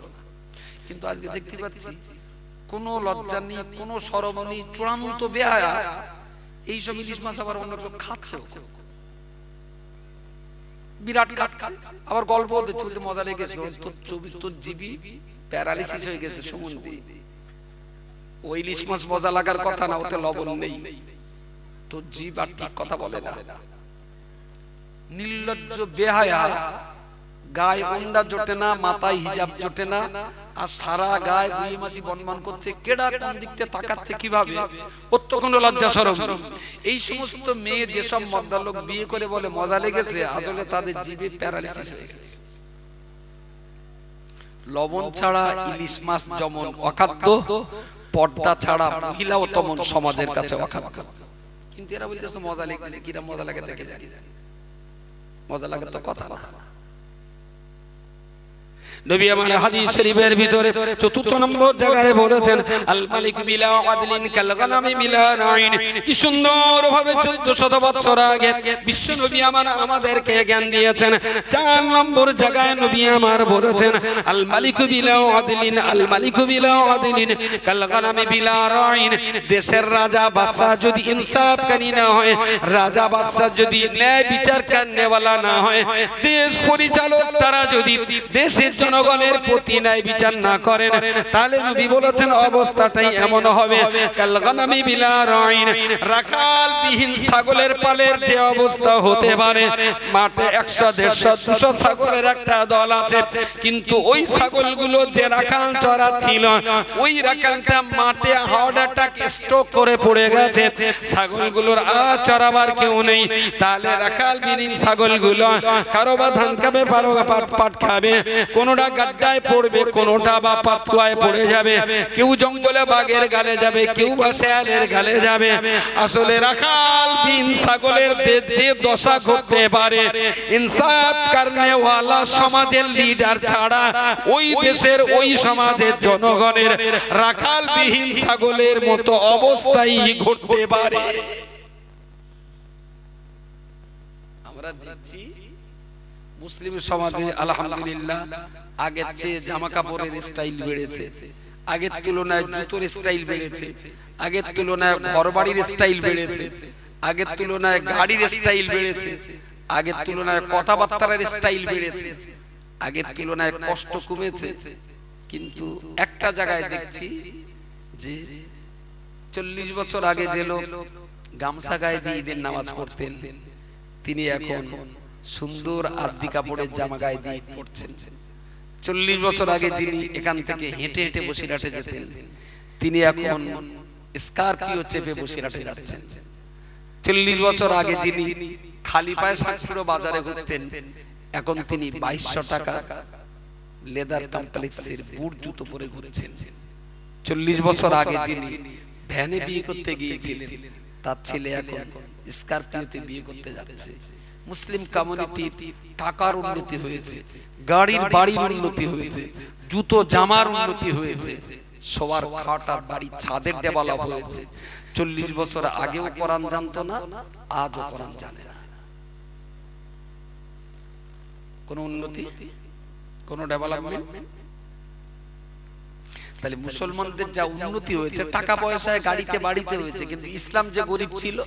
কিন্তু আজকে দেখতে পাচ্ছি কোনো লজ্জা নেই, কোনো শরম নেই, চূড়ান্ত বেহায়া, এইসব ইলিশ মাছ আবার অন্য কেউ খাচ্ছে। বিরাট খাচ্ছে, আবার গল্প দিচ্ছে, বলতে মজা লেগেছে, তোর জিবি প্যারালিসিস হয়ে গেছে সমুদ্রে। ওই ইলিশ মাছ মজা লাগার কথা না, ওতে লবণ নেই, তোর জিব আর ঠিক কথা বলে না। নির্লজ্জ বেহায়া, গায়ে ওন্ডা জোটে না, মাথায় হিজাব জোটে না, আর সারা গায়ে গুই মাছি বনমান করছে, কেডা কোন দিক থেকে তাকাচ্ছে কিভাবে, ওর তো কোনো লজ্জা শরম। এই সমস্ত মেয়ে যেসব মদ্দালোক বিয়ে করে বলে মজা লেগেছে, আসলে তাদের জিভে প্যারালিসিস হয়ে গেছে। লবণ ছাড়া ইলিশ মাছ যেমন অখাদ্য, পর্দা ছাড়া মহিলাও তেমন সমাজের কাছে অখাদ্য। কিন্তু এরা বলতেছে মজা লেগেছে, কিরা মজা লাগে দেখে জানি, মজা লাগে তো কথা না। নবী আমার হাদিস শরীফের ভিতরে ৪র্থ নম্বর জায়গায় বলেছেন, আল মালিক বিলা আদলিন কাল গানামি বিলা নাইন। কি সুন্দর ভাবে ১৪০০ বছর আগে বিশ্ব নবী আমার আমাদেরকে জ্ঞান দিয়েছেন। ৪ নম্বর জায়গায় নবী আমার বলেছেন, আল মালিক বিলা আদলিন, আল মালিক বিলা আদলিন কাল গানামি বিলা রাইন। দেশের রাজা বাদশা যদি ইনসাফকারী না হয়, রাজা বাদশা যদি ন্যায় বিচার করনেওয়ালা না হয়, দেশ পরিচালক তারা যদি দেশের জনগণের প্রতি ন্যায় বিচার না করেন, তাহলে নবী বলেছেন অবস্থাটাই এমন হবে, কাল গানামি বিলা রাইন। রাখাল বিহীন ছাগলের পালের যে অবস্থা হতে পারে, মাঠে ১০০, ১৫০, ২০০ ছাগলের একটা দল আছে, কিন্তু ওই ছাগলগুলো যে রাখাল চড়াচ্ছিল, ওই রাখালটা মাঠে হার্ট অ্যাটাক স্ট্রোক করে পড়ে গেছে, ছাগলগুলোর আর চড়াবার কেউ নেই। তাহলে রাখাল বিহীন ছাগলগুলো কারো বা ধান খাবে, কারো বা পাট খাবে, কোনটা গাড্ডায় পড়বে, কোনটা বা পাতুয়ায় পড়ে যাবে, কেউ জঙ্গলে বাঘের গালে যাবে, কেউ বা শেয়ালের গালে যাবে। আসলে রাখাল বিন ছাগলের যে দশা ঘটতে পারে, ইনসাফ করনেওয়ালা সমাজের লিডার ছাড়া ওই দেশের ওই সমাজের জনগণের রাখাল বিহীন ছাগলের মতো অবস্থাই ঘটতে পারে। আমরা দেখছি মুসলিম সমাজে আলহামদুলিল্লাহ আগের চেয়ে জামা কাপড়ের স্টাইল বেড়েছে, আগের তুলনায় জুতোর স্টাইল বেড়েছে, আগের তুলনায় ঘরবাড়ির স্টাইল বেড়েছে, আগের তুলনায় গাড়ির স্টাইল বেড়েছে, আগের তুলনায় কথাবার্তার স্টাইল বেড়েছে, আগের তুলনায় কষ্ট কমেছে। কিন্তু একটা জায়গায় দেখছি যে ৪০ বছর আগে যে লোক গামছা গায়ে দিয়ে ঈদের নামাজ পড়তেন, তিনি এখন সুন্দর আরবি কাপড়ের জামা গায়ে দিয়ে পড়ছেন। ৪০ বছর আগে যিনি এখান থেকে হেঁটে হেঁটে বসিরহাটে যেতেন, তিনি এখন স্করপিও চেপে বসিরহাটে যাচ্ছেন। ৪০ বছর আগে যিনি খালি পায়ে সাতপুর বাজারে ঘুরতেন, এখন তিনি ২২০০ টাকা লেদার কমপ্লেক্সের বুট জুতো পরে ঘুরছেন। ৪০ বছর আগে যিনি ভ্যানে বিয়ে করতে গিয়েছিলেন, তার ছেলে এখন স্করপিওতে বিয়ে করতে যাচ্ছে। মুসলিম কমিউনিটির টাকার উন্নতি হয়েছে, গাড়ির বাড়ির উন্নতি হয়েছে, জুতো জামার উন্নতি হয়েছে, সবার খাট আর বাড়ি ছাদের ডেভেলপ হয়েছে। ৪০ বছর আগেও কোরআন জানতো না, আজও কোরআন জানে না। কোন উন্নতি, কোন ডেভেলপমেন্ট। তাহলে মুসলমানদের যা উন্নতি হয়েছে টাকা পয়সায় গাড়িতে বাড়িতে হয়েছে, কিন্তু ইসলাম যে গরিব ছিল,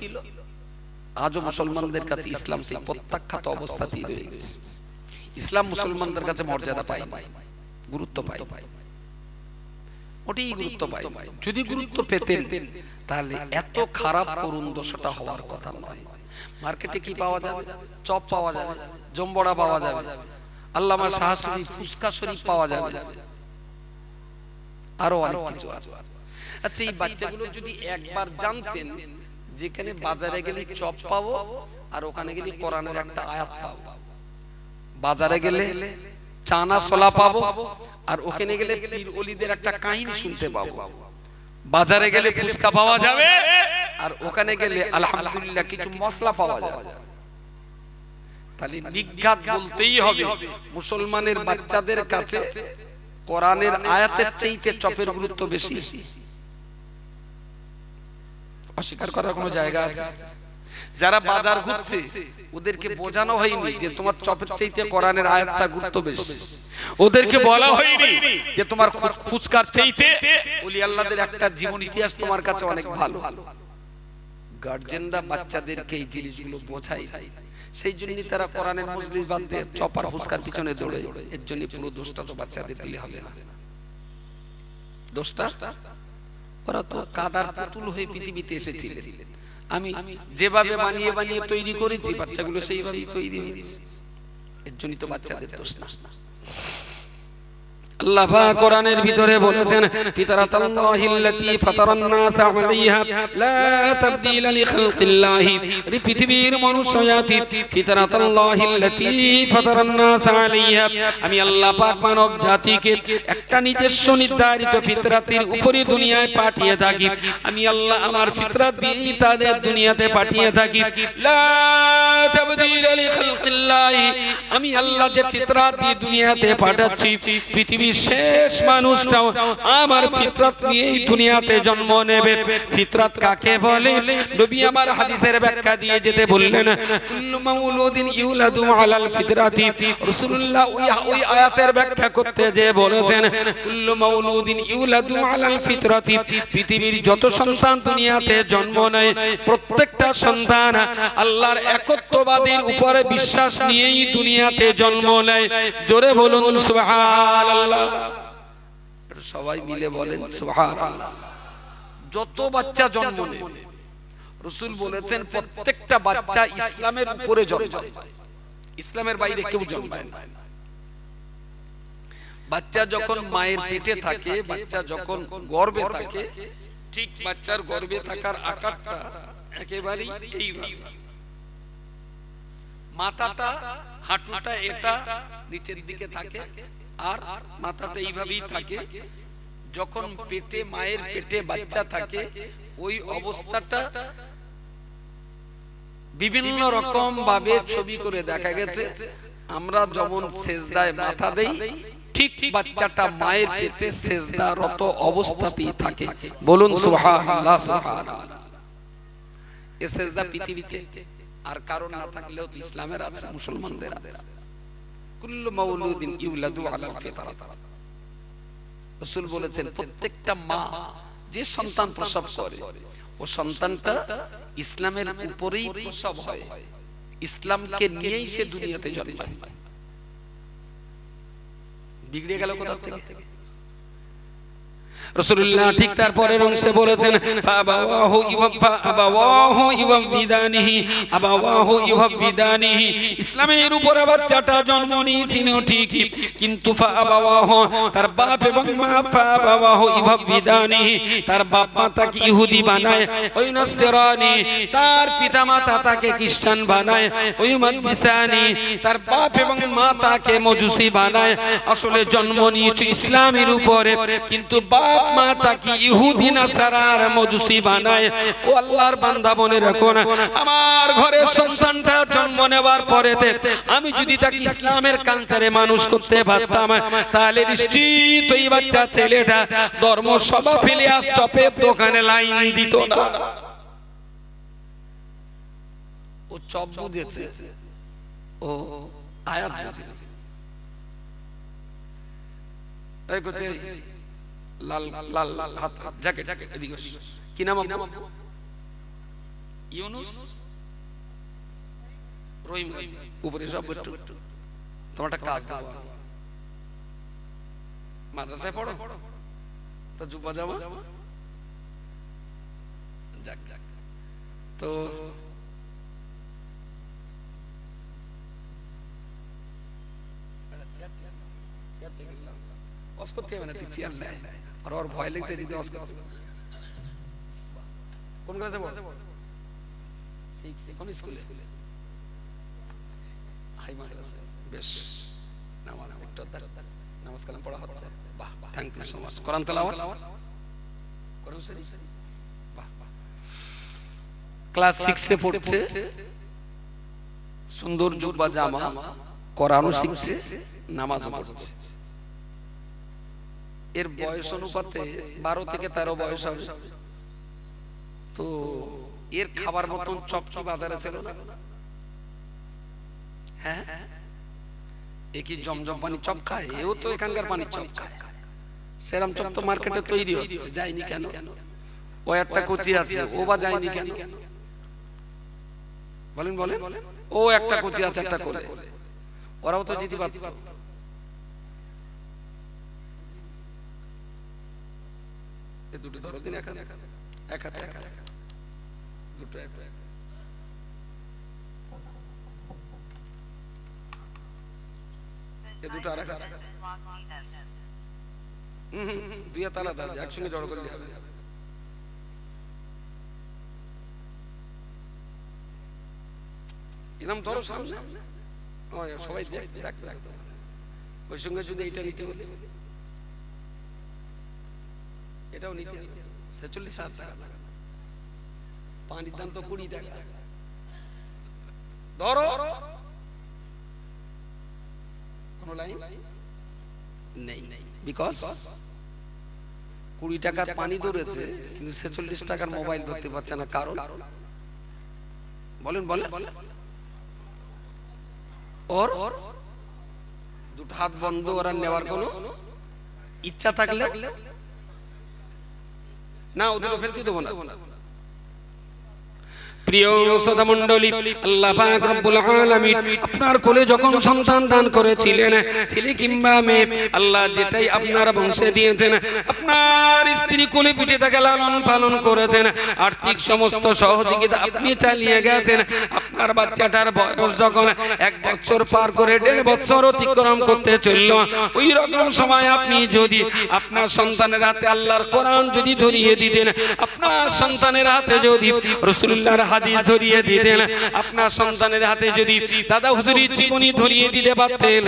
আজও মুসলমানদের কাছে ইসলাম সেই প্রত্যাখ্যাত অবস্থাতেই রয়ে গেছে। ইসলাম মুসলমানদের কাছে মর্যাদা পায়, গুরুত্ব পায়, ওটাই গুরুত্ব পায়। যদি গুরুত্ব পেতেন তাহলে এত খারাপ করুণ দশাটা হওয়ার কথা নয়। মার্কেটে কি পাওয়া যাবে? চপ পাওয়া যাবে, জম্বড়া পাওয়া যাবে, আল্লামা শাহ শরীফ ফুসকা শরীফ পাওয়া যাবে, আরো অনেক কিছু আছে। আচ্ছা, এই বাচ্চাগুলো যদি একবার জানতেন যেখানে বাজারে গেলে চপ পাবো আর ওখানে গেলে কোরআনের একটা আয়াত পাবো, বাজারে গেলে চানা ছোলা পাবো আর ওখানে গেলে পীর ওলিদের একটা কাহিনী শুনতে পাবো, বাজারে গেলে ফুসকা পাওয়া যাবে আর ওখানে গেলে আলহামদুলিল্লাহ কিছু মশলা পাওয়া যাবে। তাহলে নিঘাত বলতেই হবে মুসলমানের বাচ্চাদের কাছে কোরআনের আয়াতের চাইতে চপের গুরুত্ব বেশি। অস্বীকার করার কোনো জায়গা আছে? যারা বাজার ঘুরছে ওদেরকে বোঝানো হয়নি যে তোমার চপের চাইতে কোরআনের আয়াতটা গুরুত্ব বেশি। ওদেরকে বলা হয়নি যে তোমার ফুচকার চাইতে ওলি আল্লাহদের একটা জীবন ইতিহাস তোমার কাছে অনেক ভালো। গার্জেনরা বাচ্চাদেরকে এই জিনিসগুলো বোঝায় সেই জন্য তারা কোরআনের মজলিস বাদ দিয়ে চপার ফুসকার পিছনে দৌড়ে। এর জন্য পুরো দোষটা তো বাচ্চাদের দিলে হবে না। দোষটা ওরা তো কাদার পুতুল হয়ে পৃথিবীতে এসেছিলেন। আমি যেভাবে বানিয়ে বানিয়ে তৈরি করেছি বাচ্চাগুলো সেইভাবেই তৈরি হয়েছে। এর জন্য তো বাচ্চাদের দোষ না। আল্লাহ পাক কোরআনের ভিতরে বলেছেন ফিতরাতাল্লাহিল্লাতী ফাতারান নাস আলাইহা লা তাবদীলা লিখালকিল্লাহি। পৃথিবীর মানুষ জাতি ফিতরাতাল্লাহিল্লাতী ফাতারান নাস আলাইহা, আমি আল্লাহ পাক মানব জাতিকে একটা নিজস্ব নির্ধারিত ফিতরাতের উপরে দুনিয়ায় পাঠিয়ে থাকি। আমি আল্লাহ আমার ফিতরাত দিয়ে তাদের দুনিয়াতে পাঠিয়ে থাকি। লা তাবদীলা লিখালকিল্লাহি, আমি আল্লাহ যে ফিতরাত দিয়ে দুনিয়াতে পাঠাচ্ছি পৃথিবীর শেষ মানুষটাও আমার ফিতরাত নিয়েই দুনিয়াতে জন্ম নেবে। ফিতরাত কাকে বলে? নবী আমার হাদিসের ব্যাখ্যা দিয়ে যেতে বললেন কুল্লু মাউলুদিন ইউলাদু আলাল ফিতরাতি। রাসূলুল্লাহ ওই আয়াতের ব্যাখ্যা করতে যে বলেছেন কুল্লু মাউলুদিন ইউলাদু আলাল ফিতরাতি, পৃথিবীর যত সন্তান দুনিয়াতে জন্ম নেয় প্রত্যেকটা সন্তান আল্লাহর একত্ববাদের উপরে বিশ্বাস নিয়েই দুনিয়াতে জন্ম নেয়। জোরে বলুন সুবহানাল্লাহ। সবাই মিলে বলেন সুবহানাল্লাহ। যত বাচ্চা জন্ম নেয় রাসূল বলেছেন প্রত্যেকটা বাচ্চা ইসলামের উপরে জন্মায়, ইসলামের বাইরে কেউ জন্মায় না। বাচ্চা যখন মায়ের পেটে থাকে, বাচ্চা যখন গর্ভে থাকে, ঠিক বাচ্চার গর্ভে থাকার আকারটা একেবারে এইভাবে, মাথাটা হাঁটুটা এটা নিচের দিকে থাকে আর মাথাটা এইভাবেই থাকে। যখন পেটে মায়ের পেটে বাচ্চা থাকে ওই অবস্থাটা বিভিন্ন রকম ভাবে ছবি করে দেখা গেছে। আমরা যেমন সেজদায় মাথা দেই ঠিক বাচ্চাটা মায়ের পেটে সেজদারত অবস্থাতেই থাকে। বলুন সুবহানাল্লাহ সুবহানাল্লাহ। এই সেজদা পৃথিবীতে আর কারণ না থাকলেও তো ইসলামের আছে, মুসলমানদের আছে। কুল্লু মাউলুদিন ইউলাদু আলাল ফিতরাত। রাসূল বলেছেন প্রত্যেকটা মা যে সন্তান প্রসব করে ও সন্তানটা ইসলামের উপরেই প্রসব হয়, ইসলামকে নিয়েই সে দুনিয়াতে জন্মায়। বিগড়ে গেল কোথা থেকে? রাসূলুল্লাহ ঠিক তার পরের অংশে বলেছেন ফাবাওয়াহু ইউহাবিদানিহি। ইসলামের উপরে বাচ্চাটা জন্ম নিয়েছিল ঠিকই, কিন্তু ফাবাওয়াহু তার বাপ এবং মা ফাবাওয়াহু ইউহাবিদানিহি, তার বাপ মা তাকে ইহুদি বানায়, ওই নসরানি তার পিতামাতা তাকে খ্রিস্টান বানায়, ওই মাজিসানি তার বাপ এবং মা তাকে মজুসি বানায়। আসলে জন্ম নিয়েছে ইসলামের উপরে, কিন্তু বাপ মা তাকে ইহুদি নাসারার মজুসি বানায়। ও আল্লাহর বান্দা মনে রাখো না, আমার ঘরের সন্তানটা জন্ম নেওয়ার পরেতে আমি যদি তাকে ইসলামের কালচারে মানুষ করতে পারতাম তাহলে নিশ্চিত ওই বাচ্চা ছেলেটা ধর্ম সভা ফেলে আস চপের দোকানে লাইন দিত না। ও চপ বুঝেছে, ও আয়াত বুঝেছে। এই কোচে লাল লাল লাল হাত জ্যাকেট এদিকে কি নাম আপনার? ইউনুস রহিম উপরে সব একটু তোমার একটা কাজ দাও, মাদ্রাসায় পড়ো তো জুব্বা জামা যাক যাক। তো করতে হবে না, তুই চেয়ার নেয় আর ওর ভয় লাগতে যদি কোন ক্লাসে পড়ো? কোন স্কুলে? হাই মাদ্রাসা। বেশ, নামাজ কালাম পড়া হচ্ছে। বাহ, থ্যাংক ইউ সো মাচ। কোরআন তেলাওয়াত করুন স্যার। বাহ বাহ। ক্লাস 6 এ পড়ছে, সুন্দর জুব্বা জামা, কোরআনও শিখছে, নামাজও পড়ছে। এর বয়স অনুপাতে 12 থেকে 13 বয়স হবে। তো এর খাবার মতন চপচপ বাজারে ছিল না? হ্যাঁ, একই জমজম পানি চপ খায়, এও তো এখানকার পানি চপ খায়। সেরাম চপ তো মার্কেটে তৈরি হচ্ছে, যায়নি কেন? ও একটা কোচি আছে, ও বা যায়নি কেন? বলেন বলেন। ও একটা কোচি আছে একটা কোলে, ওরাও তো যেতে পারত। এই দুটো ধরো দিন, এক হাতে দুটো এক, এই দুটো আর এক, দুই হাত আলাদা, একসঙ্গে জড়ো করলে হবে। এরকম ধরো সামনে, সবাই দেখবে। ওই সঙ্গে যদি এইটা নিতে হলে এটাও নিতে 46,000 টাকা, পানির দাম তো 20 টাকা। ধরো কোনো লাইন নেই, বিকজ 20 টাকার পানি ধরেছে কিন্তু 46 টাকার মোবাইল ধরতে পারছে না। কারণ বলেন ওর দুটো হাত বন্ধ, ওরা নেওয়ার কোনো ইচ্ছা থাকলে না, ওদের ফেলতে দেবো না। প্রিয় শ্রোতা মণ্ডলী, আল্লাহ পাক রব্বুল আলামিন আপনার কোলে যখন সন্তান দান করেছিলেন, ছেলে কিংবা মেয়ে, আল্লাহ যেটাই আপনার বংশে দিয়েছেন, আপনার স্ত্রী কোলে পিঠে তাকে লালন পালন করেছেন, আর্থিক সমস্ত সহযোগিতা আপনি চালিয়ে গেছেন। আপনার বাচ্চাটার বয়স যখন 1 বছর পার করে 1.5 বছর অতিক্রম করতে চলল, ওই রকম সময় আপনি যদি আপনার সন্তানের হাতে আল্লাহর কোরআন যদি ধরিয়ে দিতেন, আপনার সন্তানের হাতে যদি রাসূলুল্লাহর হাদিস ধরিয়ে দিতেন, আপনার সন্তানের হাতে যদি দাদা হুজুরের জীবনী ধরিয়ে দিতে পারতেন,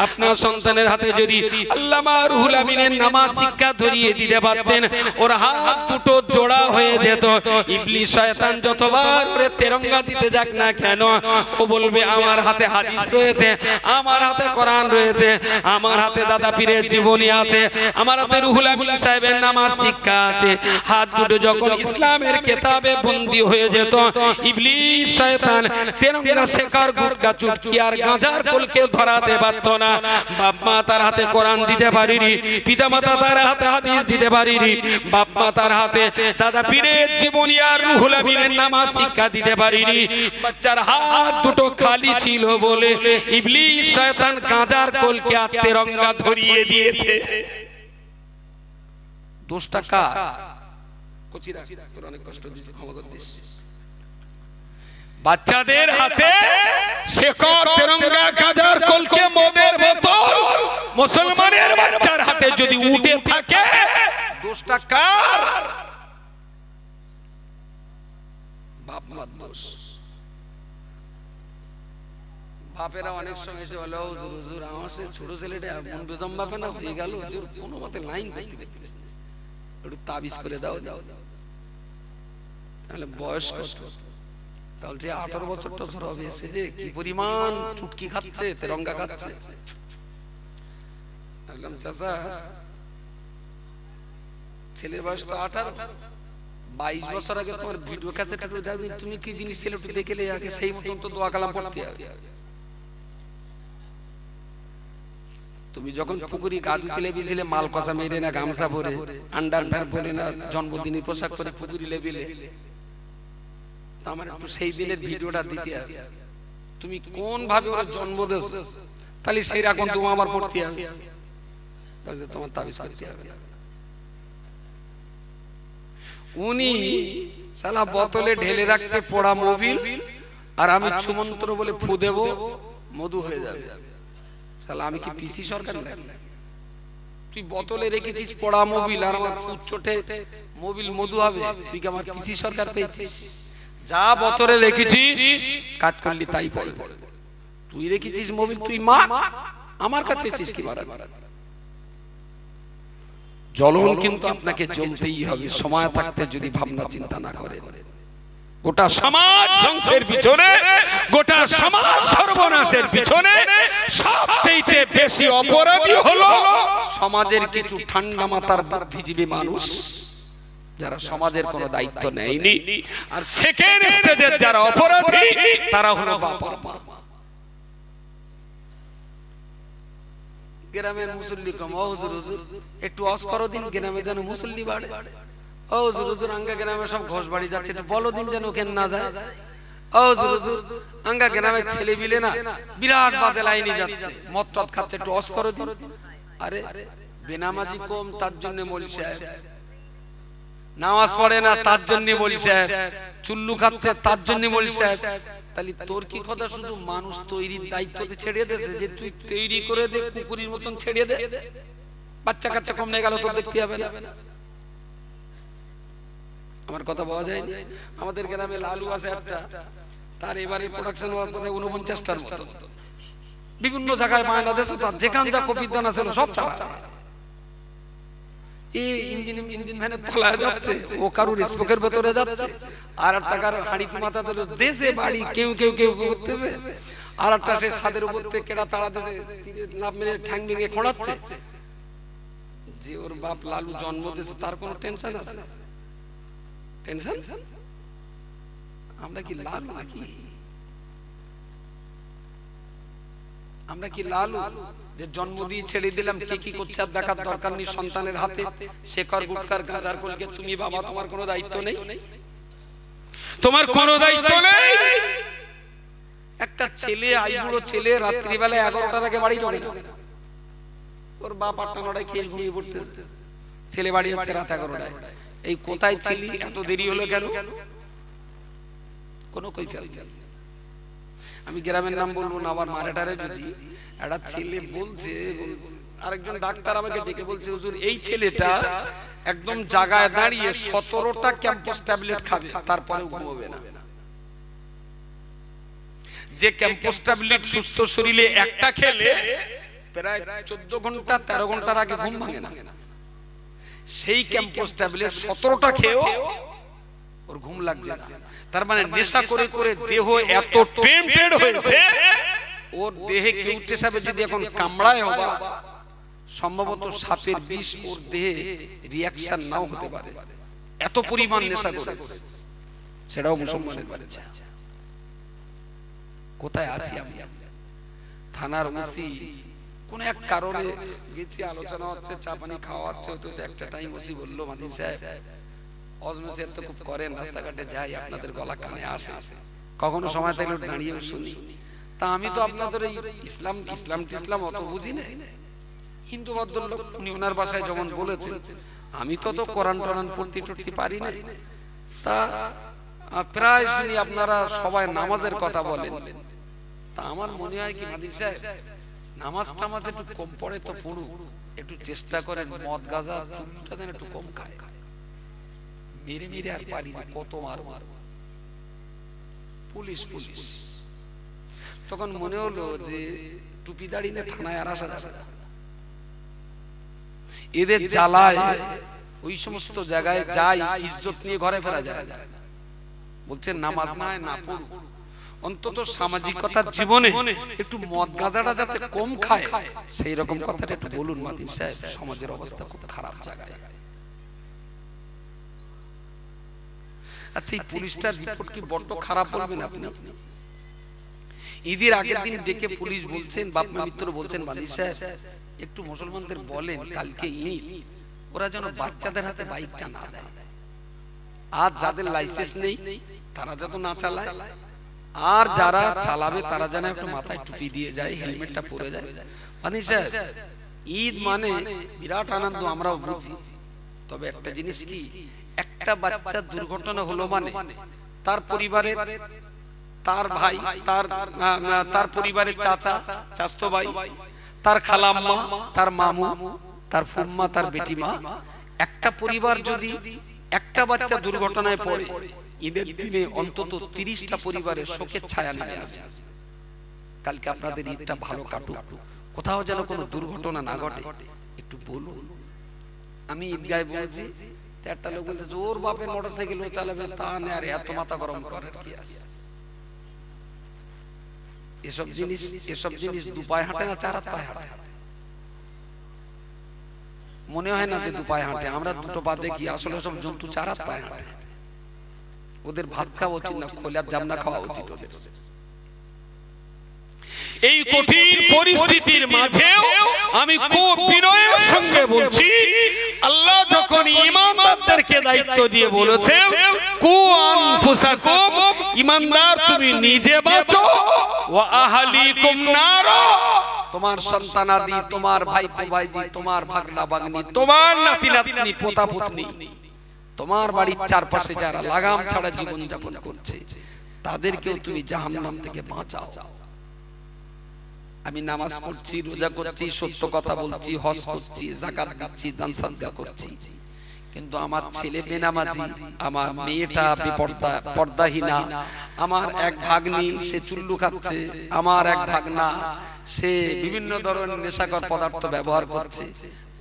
আপনার সন্তানের হাতে যদি আল্লামা রুহুল আমিনের নামাজ শিক্ষা ধরিয়ে দিতে পারতেন, ওর হাত দুটো জোড়া হয়ে যেত। ইবলিস শয়তান যতবার করে তেরঙ্গা দিতে যাক না কেন, ও বলবে আমার হাতে হাদিস রয়েছে, আমার হাতে কোরআন রয়েছে, আমার হাতে দাদা পীরের জীবনী আছে, আমার হাতে রুহুল আমিন সাহেবের নামাজ শিক্ষা আছে। হাত দুটো যখন ইসলামের কিতাবে বন্দী হয়ে যেত, ইবলিস শয়তান তেরঙ্গা শেখার গুটকা চুটকি আর গাঁজার কলকে ধরাতে পারত না। বাপ মা তার হাতে কোরআন দিতে পারিনি, পিতা মাতা তার হাতে হাদিস দিতে পারিনি, বাপ মা তার হাতে দাদা পীরের জীবনী আর রুহুল আমিনের নামাজ শিক্ষা দিতে পারিনি। বাচ্চার হাত দুটো খালি ছিল বলে ইবলিস শয়তান গাঁজার কলকে আর তেরঙ্গা ধরিয়ে দিয়েছে। দোষটা কার? কচিরা তোর অনেক কষ্ট দিয়েছিস, ক্ষমা করে দিস। বাচ্চাদের হাতে শেকড় তেরঙ্গা গাজার কলকে মদের বোতল মুসলমানের বাচ্চার হাতে যদি উঠে থাকে, দোষটা কার? বাপ মার দোষ। বাপেরা অনেক সময় এসে বলে হুজুর আমার সে ছোট ছেলেটা বন্ধু জম্বাবে না হয়ে গেল, হুজুর কোনো মতে লাইন করতে পারতিস না, একটু তাবিজ করে দাও। তাহলে বয়স কত? তাহলে যে 18 বছর টছর হবে, সে যে কি পরিমাণ চুটকি খাচ্ছে, তেরঙ্গা খাচ্ছে। বললাম চাচা ছেলের বয়স তো 18, 22 বছর আগে তোমার ভিডিও ক্যাসেট তুমি কি জিনিস ছেলে একটু দেখলে আগে সেই মতন তো দোয়া কালাম পড়তে হবে। তুমি যখন পুকুরি গাড়ি ফেলে বিছিলে মাল কষা মেরে না, গামছা পরে, আন্ডারপ্যান্ট পরে না, জন্মদিনের পোশাক পরে পুকুরি লেবেলে, আমার একটু সেই দিনের ভিডিওটা দিতে হবে। তুমি কোন ভাবে ওর জন্ম দিয়েছো, তাহলে সেই রকম তুমি আমার পড়তে হবে, তাহলে তোমার তাবিজ করতে হবে। উনি শালা বোতলে ঢেলে রাখতে পড়া মোবিল, আর আমি সুমন্ত্র বলে ফু দেব, মধু হয়ে যাবে। শালা আমি কি পিসি সরকার নাকি? তুই বোতলে রেখেছিস পড়া মোবিল, আর আমার ফুট চোটে মোবিল মধু হবে? তুই কি আমার পিসি সরকার পেয়েছিস? যা বোতলে রেখেছিস কাজ করলি তাই পড়ে। তুই রেখেছিস মোবিল, তুই মা আমার কাছে এসেছিস কি মারা? জ্বলন কিন্তু আপনাকে জ্বলতেই হবে, সময় থাকতে যদি ভাবনা চিন্তা না করে। গোটা সমাজ ধ্বংসের পিছনে, গোটা সমাজ সর্বনাশের পিছনে সবচেয়ে বেশি অপরাধী হলো সমাজের কিছু ঠান্ডা মাথার বুদ্ধিজীবী মানুষ, যারা সমাজের কোনো দায়িত্ব নেয়নি। আর সেকেন্ড স্টেজের যারা অপরাধী, তারা হলো বাবা মা। গ্রামের মুসল্লি কম, ও হুজুর হুজুর একটু অস করো দিন, গ্রামে যেন মুসল্লি বাড়ে। ও হুজুর হুজুর আঙ্গা গ্রামে সব ঘোষ বাড়ি যাচ্ছে, একটু বলো দিন যেন ওখানে না যায়। ও হুজুর আঙ্গা গ্রামের ছেলে বিলে না বিরাট বাজে লাইনে যাচ্ছে, মদ টদ খাচ্ছে, একটু অস করে দিন। আরে বেনামাজি কম তার জন্য মৌলভী সাহেব, নামাজ পড়ে না তার জন্য মৌলভী সাহেব, চুল্লু খাচ্ছে তার জন্য মৌলভী সাহেব। তাহলে তোর কি কথা শুধু মানুষ তৈরির দায়িত্বতে ছেড়ে দিয়েছে যে তুই তৈরি করে দে, কুকুরের মতন ছেড়ে দে, বাচ্চা কাচ্চা কম নিয়ে গেল তোর দেখতে হবে না। আমার কথা বলা যায় না। আমাদের গ্রামে লালু আছে একটা, তার এবারে প্রোডাকশন হওয়ার কথা 49টার মতো, বিভিন্ন জায়গায় বাংলাদেশে তার যেখান যা কপিদান আছে সব চালা। এই ইঞ্জিন ভ্যানে তলায় যাচ্ছে, ও কারুর স্পোকের ভেতরে যাচ্ছে, আর টাকার হাড়িতে মাথা ধরে দেশে বাড়ি কেউ কেউ কেউ করতেছে, আর একটা সে ছাদের উপর থেকে কেডা তাড়া দিতে লাভ মেরে ঠ্যাং ভেঙে খোঁড়াচ্ছে। যে ওর বাপ লালু জন্ম দিয়েছে তার কোনো টেনশন আছে? টেনশন? আমরা কি লালু নাকি? আমরা কি লালু যে জন্ম দিয়ে ছেড়ে দিলাম, কে কি করছে আর দেখার দরকার নেই সন্তানের হাতে? শেখর গুটকার গাঁজার কলকে তুমি বাবা, তোমার কোনো দায়িত্ব নেই, তোমার কোনো দায়িত্ব নেই। একটা ছেলে আইবুড়ো ছেলে রাত্রিবেলা 11টার আগে বাড়ি ঢোকে না, ওর বাপ 8টা 9টায় খেয়ে ঘুমিয়ে পড়তেছে, ছেলে বাড়ি হচ্ছে রাত 11টায়। এই কোথায় ছিলি, এত দেরি হলো কেন? কোনো কৈফিয়ত নেই। আমি গ্রামের নাম বলবো না, আবার মারাটারে যদি একটা ছেলে বলছে, আরেকজন ডাক্তার আমাকে ডেকে বলছে হুজুর এই ছেলেটা একদম জায়গায় দাঁড়িয়ে 17টা ক্যাম্পাস ট্যাবলেট খাবে তারপরে ঘুমাবে না। যে ক্যাম্পাস ট্যাবলেট সুস্থ শরীরে একটা খেলে প্রায় 14 ঘন্টা 13 ঘন্টার আগে ঘুম ভাঙে না, সেই ক্যাম্পাস ট্যাবলেট 17টা খেয়েও ওর ঘুম লাগছে না। তার মানে নেশা করে করে দেহ এত টেম্পটেড হয়েছে, ওর দেহে কিউট হিসাবে যদি এখন কামড়ায় হবে, সম্ভবত সাপের বিষ ওর দেহে রিঅ্যাকশন নাও হতে পারে, এত পরিমাণ নেশা করেছে। সেটাও মুসলমানের বাড়িতে। কোথায় আছি আমি? থানার ওসি কোন এক কারণে গেছি, আলোচনা হচ্ছে, চা পানি খাওয়া হচ্ছে, তো একটা টাইম ওসি বললো মাদিন সাহেব অজনসিয়াত তো খুব করেন, রাস্তাঘাটে যাই আপনাদের গলা কানে আসে, কখনো সময় থাকলে দাঁড়িয়েও শুনি। তা আমি তো আপনাদের এই ইসলাম অত বুঝি না, হিন্দু ভদ্রলোক, উনি ওনার ভাষায় যেমন বলেছেন, আমি তো কোরআন টোরান পড়তে টড়তে পারি না। তা প্রায় শুনি আপনারা সবাই নামাজের কথা বলেন। তা আমার মনে হয় কি মাদিন সাহেব, নামাজ টামাজ একটু কম পড়ে তো পড়ুক, একটু চেষ্টা করেন মদ গাঁজা চুলটা দেন একটু কম খায়। মেরে মেরে আর পারি না, কত মার পুলিশ। তখন মনে হলো যে টুপি দাড়ি না থানায় আর আসা যাবে না, এদের জ্বালায় ওই সমস্ত জায়গায় যাই ইজ্জত নিয়ে ঘরে ফেরা যায়। বলছেন নামাজ না পড়ুক, অন্তত সামাজিকতার জীবনে একটু মদ গাঁজাটা যাতে কম খায় সেই রকম কথাটা একটু বলুন মাদিন সাহেব। সমাজের অবস্থা খুব খারাপ জায়গায়। আচ্ছা, এই পুলিশটার রিপোর্ট কি বড্ড খারাপ বলবেন আপনি? ঈদের আগের দিন ডেকে পুলিশ বলছেন, বাপ মা মিত্র বলছেন মাদিন সাহেব একটু মুসলমানদের বলেন কালকে ঈদ, ওরা যেন বাচ্চাদের হাতে বাইকটা না দেয়, আর যাদের লাইসেন্স নেই তারা যত না চালায়, আর যারা চালাবে তারা যেন একটু মাথায় টুপি দিয়ে যায়, হেলমেটটা পরে যায়। মাদিন সাহেব ঈদ মানে বিরাট আনন্দ, আমরাও বুঝি, তবে একটা জিনিস কি, একটা বাচ্চার দুর্ঘটনা হলো মানে তার পরিবারের, তার ভাই, তার পরিবারের চাচা, চাচতো ভাই, তার খালাম্মা, তার মামু, তার ফুম্মা, তার বেটিমা, একটা পরিবার যদি একটা বাচ্চা দুর্ঘটনায় পড়ে, ঈদের দিনে অন্তত 30টা পরিবারের শোকের ছায়া নেমে আসে। কালকে আপনাদের ঈদটা ভালো কাটুক, কোথাও যেন কোনো দুর্ঘটনা না ঘটে, একটু বলুন। আমি ঈদগায় বলছি, একটা লোক বলতে জোর বাপের মোটরসাইকেল ও চালাবে, তা নেই আর এত মাথা গরম করার কি আছে? এসব জিনিস দু পায়ে হাঁটে না, 4 হাত পায়ে হাঁটে। মনে হয় না যে দু পায়ে হাঁটে, আমরা দুটো পা দেখি, আসলে সব জন্তু 4 হাত পায়ে হাঁটে। ওদের ভাত খাওয়া উচিত না, খোলার জামনা খাওয়া উচিত ওদের। এই কঠিন পরিস্থিতির মাঝেও আমি খুব বিনয়ের সঙ্গে বলছি, আল্লাহ যখন ঈমানদারদেরকে দায়িত্ব দিয়ে বলেছে কু আনফুসাকুম, ঈমানদার তুমি নিজে বাঁচো, ওয়া আহলিকুম নার, তোমার সন্তানাদি, তোমার ভাইপো ভাইজি, তোমার ভাগনা ভাগ্নি, তোমার নাতি নাতনি, পোতা পুতনি, তোমার বাড়ির চারপাশে যারা লাগাম ছাড়া জীবন যাপন করছে তাদেরকেও তুমি জাহান্নাম থেকে বাঁচাও। আমি নামাজ পড়ছি, রোজা করছি, সত্য কথা বলছি, হজ করছি, যাকাত দিচ্ছি, দান সাদকা করছি, কিন্তু আমার ছেলে বেনামাজি, আমার মেয়েটা পর্দাহীনা, আমার এক ভাগ্নি সে চুল্লু খাচ্ছে, আমার এক ভাগনা সে বিভিন্ন ধরনের নেশাকর পদার্থ ব্যবহার করছে,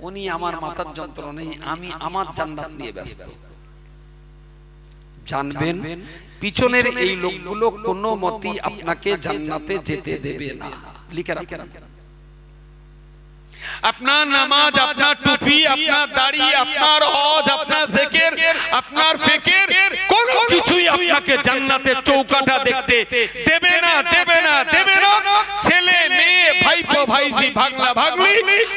উনি আমার মাথার যন্ত্রণায়, আমি আমার জান্নাত নিয়ে ব্যস্ত। জানবেন পিছনের এই লোকগুলো কোনো মতেই আপনাকে জান্নাতে যেতে দেবে না। লিখে রাখেন, আপনার নামাজ, আপনার টুপি, আপনার দাড়ি, আপনার হজ, আপনার জিকির, আপনার ফিকির, কোনো কিছুই আপনাকে জান্নাতের চৌকাঠা দেখতে দেবে না, দেবে না, দেবে না। ছেলে মেয়ে, ভাইপো ভাইজি, ভাগনা ভাগ্নি,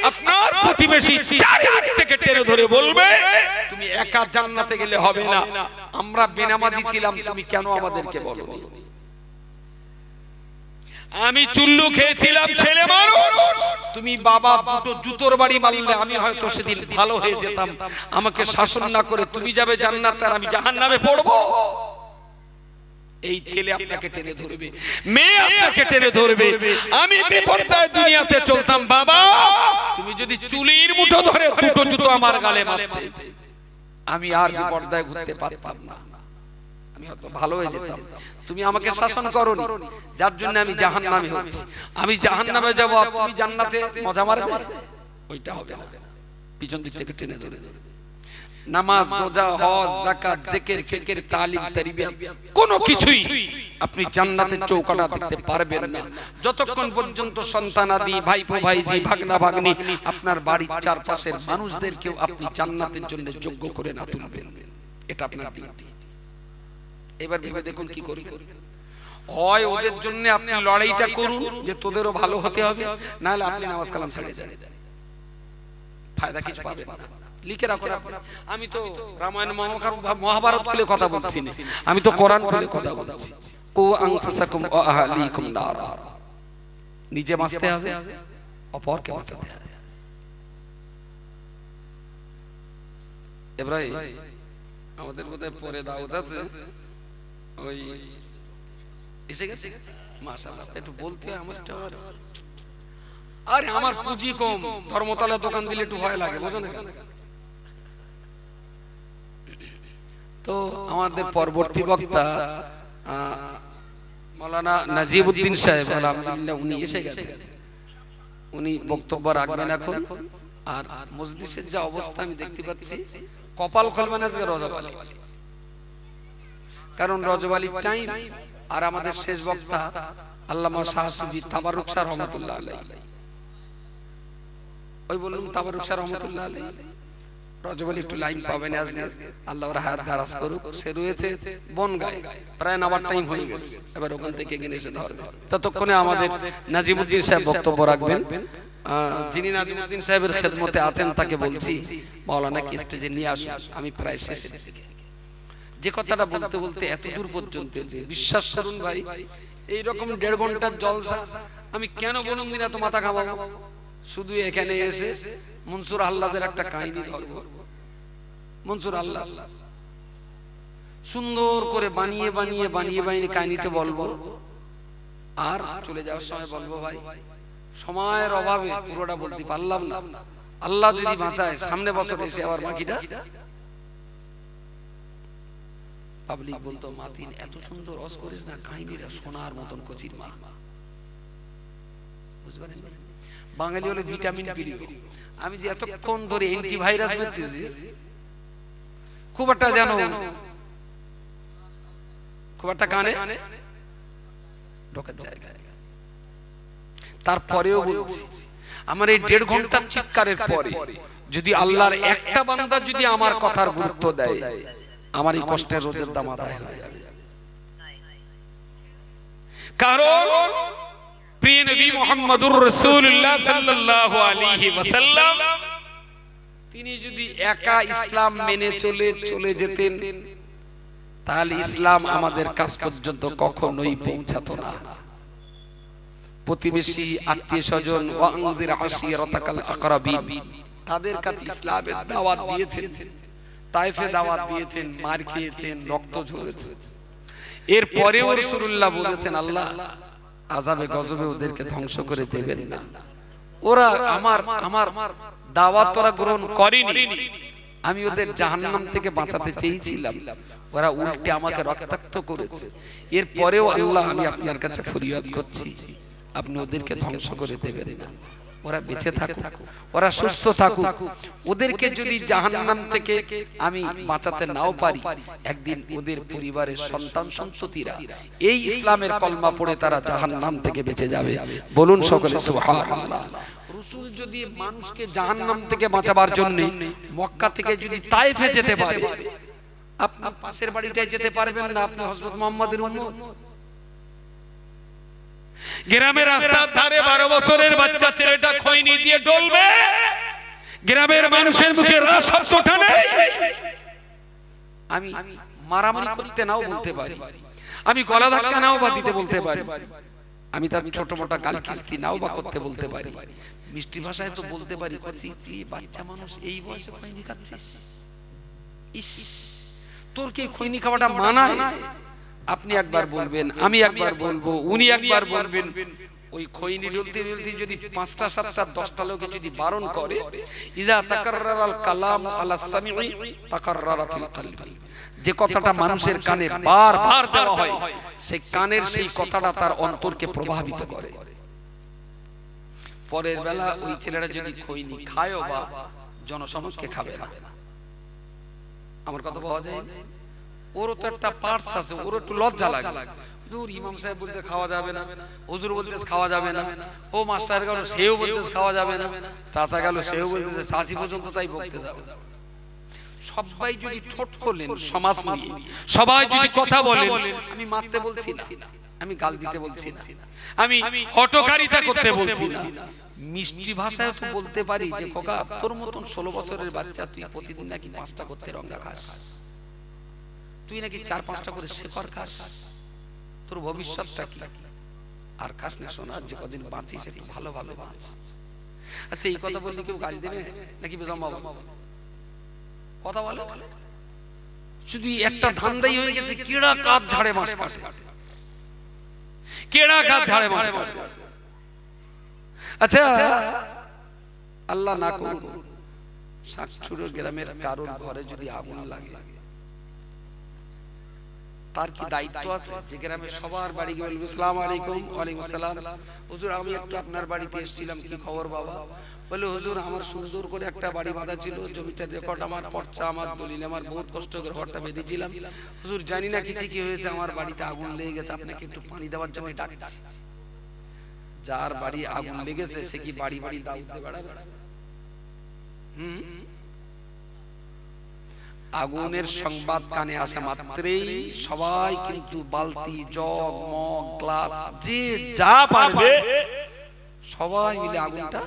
আপনার প্রতিবেশী চারিদিক থেকে টেনে ধরে বলবে তুমি একা জান্নাতে গেলে হবে না, আমরা বেনামাজি ছিলাম, তুমি কেন আমাদেরকে বলো? আমি চুল্লু খেয়েছিলাম, ছেলে মানুষ, তুমি বাবা দুটো জুতোর বাড়ি মারলে আমি হয়তো সেদিন ভালো হয়ে যেতাম, আমাকে শাসন না করে তুমি যাবে জান্নাতে আর আমি জাহান্নামে পড়বো। এই ছেলে আপনাকে টেনে ধরবে, মেয়ে আপনাকে টেনে ধরবে। আমি বিপর্দায় দুনিয়াতে চলতাম, বাবা তুমি যদি চুলির মুঠো ধরে দুটো জুতো আমার গালে মারতে, আমি আর বিপর্দায় ঘুরতে পারতাম না, আমি হয়তো ভালো হয়ে যেতাম। তুমি আমাকে শাসন করোনি, যার জন্য আমি জাহান্নামে হচ্ছি। আমি জাহান্নামে যাব, তুমি জান্নাতে মজা মারবে, ওইটা হবে না। পিছন দিক থেকে টেনে ধরে নামাজ, রোজা, হজ, যাকাত, জিকির, ফিকির, তালিম, তারবিয়া, কোনো কিছুই আপনি জান্নাতের চৌকাঠা দেখতে পারবেন না যতক্ষণ পর্যন্ত সন্তানাদি, ভাইপো ভাইজি, ভাগনা ভাগ্নি, আপনার বাড়ির চারপাশের মানুষদেরকেও আপনি জান্নাতের জন্য যোগ্য করে না তুলবেন। এটা আপনার ডিউটি। এবার ভেবে দেখুন কি করবেন। হয় ওদের জন্য আপনি লড়াইটা করুন যে তোদেরও ভালো হতে হবে, না হলে আপনি নামাজ কালাম ছেড়ে যান, ফায়দা কিছু পাবেন না। লিখে রাখুন। আমি তো রামায়ণ মহাভারত খুলে কথা বলছি না, আমি তো কোরআন খুলে কথা বলছি। কু আনফুসাকুম ওয়া আহলিকুম নার, নিজে বাঁচতে হবে, অপরকে বাঁচাতে হবে। ইব্রাহিম আমাদের বোধহয় পরে দাওয়াত আছে, ওই এসে গেছে মাশাআল্লাহ, একটু বলতে আমারটা, আরে আমার পুঁজি কম, ধর্মতলা দোকান দিলে একটু ভয় লাগে, বুঝো না? তো আমাদের পরবর্তী বক্তা মাওলানা নাজিবউদ্দিন সাহেব আলহামদুলিল্লাহ উনি এসে গেছে, উনি বক্তব্য রাখবেন এখন। আর মজলিসের যা অবস্থা আমি দেখতে পাচ্ছি, কপাল খুলবেন আজকে রজব আলী, কারণ রজব আলীর টাইম। আর আমাদের শেষ বক্তা আল্লামা শাহ সুফি তাবারুক শাহ রহমাতুল্লাহ আলাইহি, ওই বলুন তাবারুক শাহ রহমাতুল্লাহ আলাইহি, রজব আলী একটু লাইন পাবেন আজকে, আল্লাহ ওর হায়াত দারাজ করুক। সে রয়েছে বনগাঁয়, প্রায় নামার টাইম হয়ে গেছে, এবার ওখান থেকে এখানে এসে ধরবে। ততক্ষণে আমাদের নাজিমউদ্দিন সাহেব বক্তব্য রাখবেন। যিনি নাজিমউদ্দিন সাহেবের খেদমতে আছেন তাকে বলছি মাওলানাকে স্টেজে নিয়ে আসুন। আমি প্রায় শেষে যে কথাটা বলতে বলতে এত দূর পর্যন্ত, যে বিশ্বাস করুন ভাই, এইরকম 1.5 ঘন্টার জলসা আমি কেন বলুন না তো মাথা খাওয়াবো, শুধু এখানে এসে মনসুর আহ্লাদের একটা কাহিনী ধরব। মনসুর আহ্লাদ সুন্দর করে বানিয়ে বানিয়ে বানিয়ে বানিয়ে কাহিনীটা বলবো, আর চলে যাওয়ার সময় বলবো ভাই সময়ের অভাবে পুরোটা বলতে পারলাম না, আল্লাহ যদি বাঁচায় সামনে বছর এসে আবার বাকিটা। পাবলিক বলতো মাতিন এত সুন্দর রস করিস না, কাহিনীটা শোনার মতন কচির মা, বুঝবেন? বাঙালি হলে ভিটামিন প্রিয়। আমি যে এতক্ষণ ধরে অ্যান্টিভাইরাস মেরেছি, খুব একটা যেন খুব একটা কানে ঢোকার জায়গা, তারপরেও বলছি আমার এই 1.5 ঘন্টার চিৎকারের পরে যদি আল্লাহর একটা বান্দা যদি আমার কথার গুরুত্ব দেয়, আমার এই কষ্টের রোজের দাম আদায় হয়ে যাবে। কারণ প্রিয় নবী মুহাম্মদুর রাসূলুল্লাহ সাল্লাল্লাহু আলাইহি ওয়াসাল্লাম তিনি যদি একা ইসলাম মেনে চলে যেতেন তাহলে ইসলাম আমাদের কাছ পর্যন্ত কখনোই পৌঁছাতো না। প্রতিবেশী, আত্মীয়স্বজন, ওয়ানজির আশিরাতাকাল আকরাবিন, তাদের কাছে ইসলামের দাওয়াত দিয়েছেন, তায়েফে দাওয়াত দিয়েছেন, মার খেয়েছেন, রক্ত ঝরেছে। এরপরেও রাসূলুল্লাহ বলেছেন, আল্লাহ আযাবে গজবে ওদেরকে ধ্বংস করে দেবেন না। ওরা আমার দাওয়াত ওরা গ্রহণ করেনি, আমি ওদের জাহান্নাম থেকে বাঁচাতে চেয়েছিলাম, ওরা উল্টে আমাকে রক্তাক্ত করেছে। এরপরেও আল্লাহ আমি আপনার কাছে ফরিয়াদ করছি, আপনি ওদেরকে ধ্বংস করে দেবেন না। ওরা বেঁচে থাকুক, ওরা সুস্থ থাকুক। ওদেরকে যদি জাহান্নাম থেকে আমি বাঁচাতে নাও পারি, একদিন ওদের পরিবারের সন্তান সন্ততিরা এই ইসলামের কলমা পড়ে তারা জাহান্নাম থেকে বেঁচে যাবে। বলুন সকলে সুবহানাল্লাহ। রাসূল যদি মানুষকে জাহান্নাম থেকে বাঁচাবার জন্য মক্কা থেকে যদি তায়েফে যেতে পারে, আপনি পাশের বাড়িটায় যেতে পারবেন না? আপনি হযরত মুহাম্মদের উম্মত। গ্রামের রাস্তার ধারে 12 বছরের বাচ্চা ছেলেটা খৈনি দিয়ে ডলবে, গ্রামের মানুষের মুখে রাস শব্দটা নেই। আমি মারামারি করতে নাও বলতে পারি, আমি গলা ধাক্কা নাও বা দিতে বলতে পারি, আমি তার ছোট মোটা গাল কিস্তি নাও বা করতে বলতে পারি, মিষ্টি ভাষায় তো বলতে পারি, কচি তুই বাচ্চা মানুষ এই বয়সে খৈনি খাচ্ছিস, ইস তোর কি খৈনি খাওয়াটা মানায়? আপনি একবার বলবেন, আমি একবার বলবো, উনি একবার বলবেন। ওই খৈনি ডলতে ডলতে যদি 5টা 7টা 10টা লোকে যদি বারণ করে, ইজা তাকাররারাল কালাম আলা সামিঈ তাকাররারা ফিল কলবি, যে কথাটা মানুষের কানে বারবার দেওয়া হয়, সেই কানের সেই কথাটা তার অন্তরকে প্রভাবিত করে। পরের বেলা ওই ছেলেটা যদি খৈনি খায়ও বা জনসমক্ষে খাবে না। আমার কথা পাওয়া যায়, ওরও তো একটা পার্স আছে, ওরও একটু লজ্জা লাগে। দূর ইমাম সাহেব বলতে খাওয়া যাবে না, হুজুর বলতে খাওয়া যাবে না, ও মাস্টার গেল সেও বলতে খাওয়া যাবে না, চাচা গেল সেও বলতেছে, চাচি পর্যন্ত তাই বলতে যাবে। সবাই যদি ঠোঁট খোলেন সমাজ নিয়ে, সবাই যদি কথা বলেন, আমি মারতে বলছি না, আমি গাল দিতে বলছি না, আমি হটকারিতা করতে বলছি না, মিষ্টি ভাষায় তো বলতে পারি যে খোকা তোর মতন 16 বছরের বাচ্চা তুই প্রতিদিন নাকি 5টা করতে রঙা খাস, তুই নাকি 4-5টা করে শেকর খাস, তোর ভবিষ্যৎটা কি? আর খাস না শোনা, যে কদিন বাঁচিস একটু ভালোভাবে বাঁচ। আচ্ছা এই কথা বললে কেউ গালি দেবে নাকি জমাবো? কথা বলে শুধু একটা ধান্দাই হয়ে গেছে, কেড়া কাজ ঝাড়ে মাস কাটে, কেড়া কাজ ঝাড়ে মাস কাটে। আচ্ছা আল্লাহ না করুন শাকচুরো গ্রামের কারোর ঘরে যদি আগুন লাগে, তার কি দায়িত্ব আছে যে গ্রামের সবার বাড়ি গিয়ে বলবে আসসালামু আলাইকুম? ওয়ালাইকুম আসসালাম, হুজুর আমি একটু আপনার বাড়িতে এসেছিলাম, কি খবর বাবা? বলে হুজুর আমার সুন্দর করে একটা বাড়ি বাঁধা ছিল, জমিটা রেকর্ড আমার, পর্চা আমার, দলিল আমার, বহুত কষ্ট করে ঘরটা বেঁধেছিলাম, হুজুর জানি না কিছু কি হয়েছে, আমার বাড়িতে আগুন লেগে গেছে, আপনাকে একটু পানি দেওয়ার জন্য ডাকছি। যার বাড়ি আগুন লেগেছে সে কি বাড়ি বাড়ি দাও দিতে বেড়াবে? আগুনের সংবাদ কানে আসা মাত্রই সবাই কিন্তু বালতি, জগ, মগ, গ্লাস, যে যা পারবে সবাই মিলে আগুনটা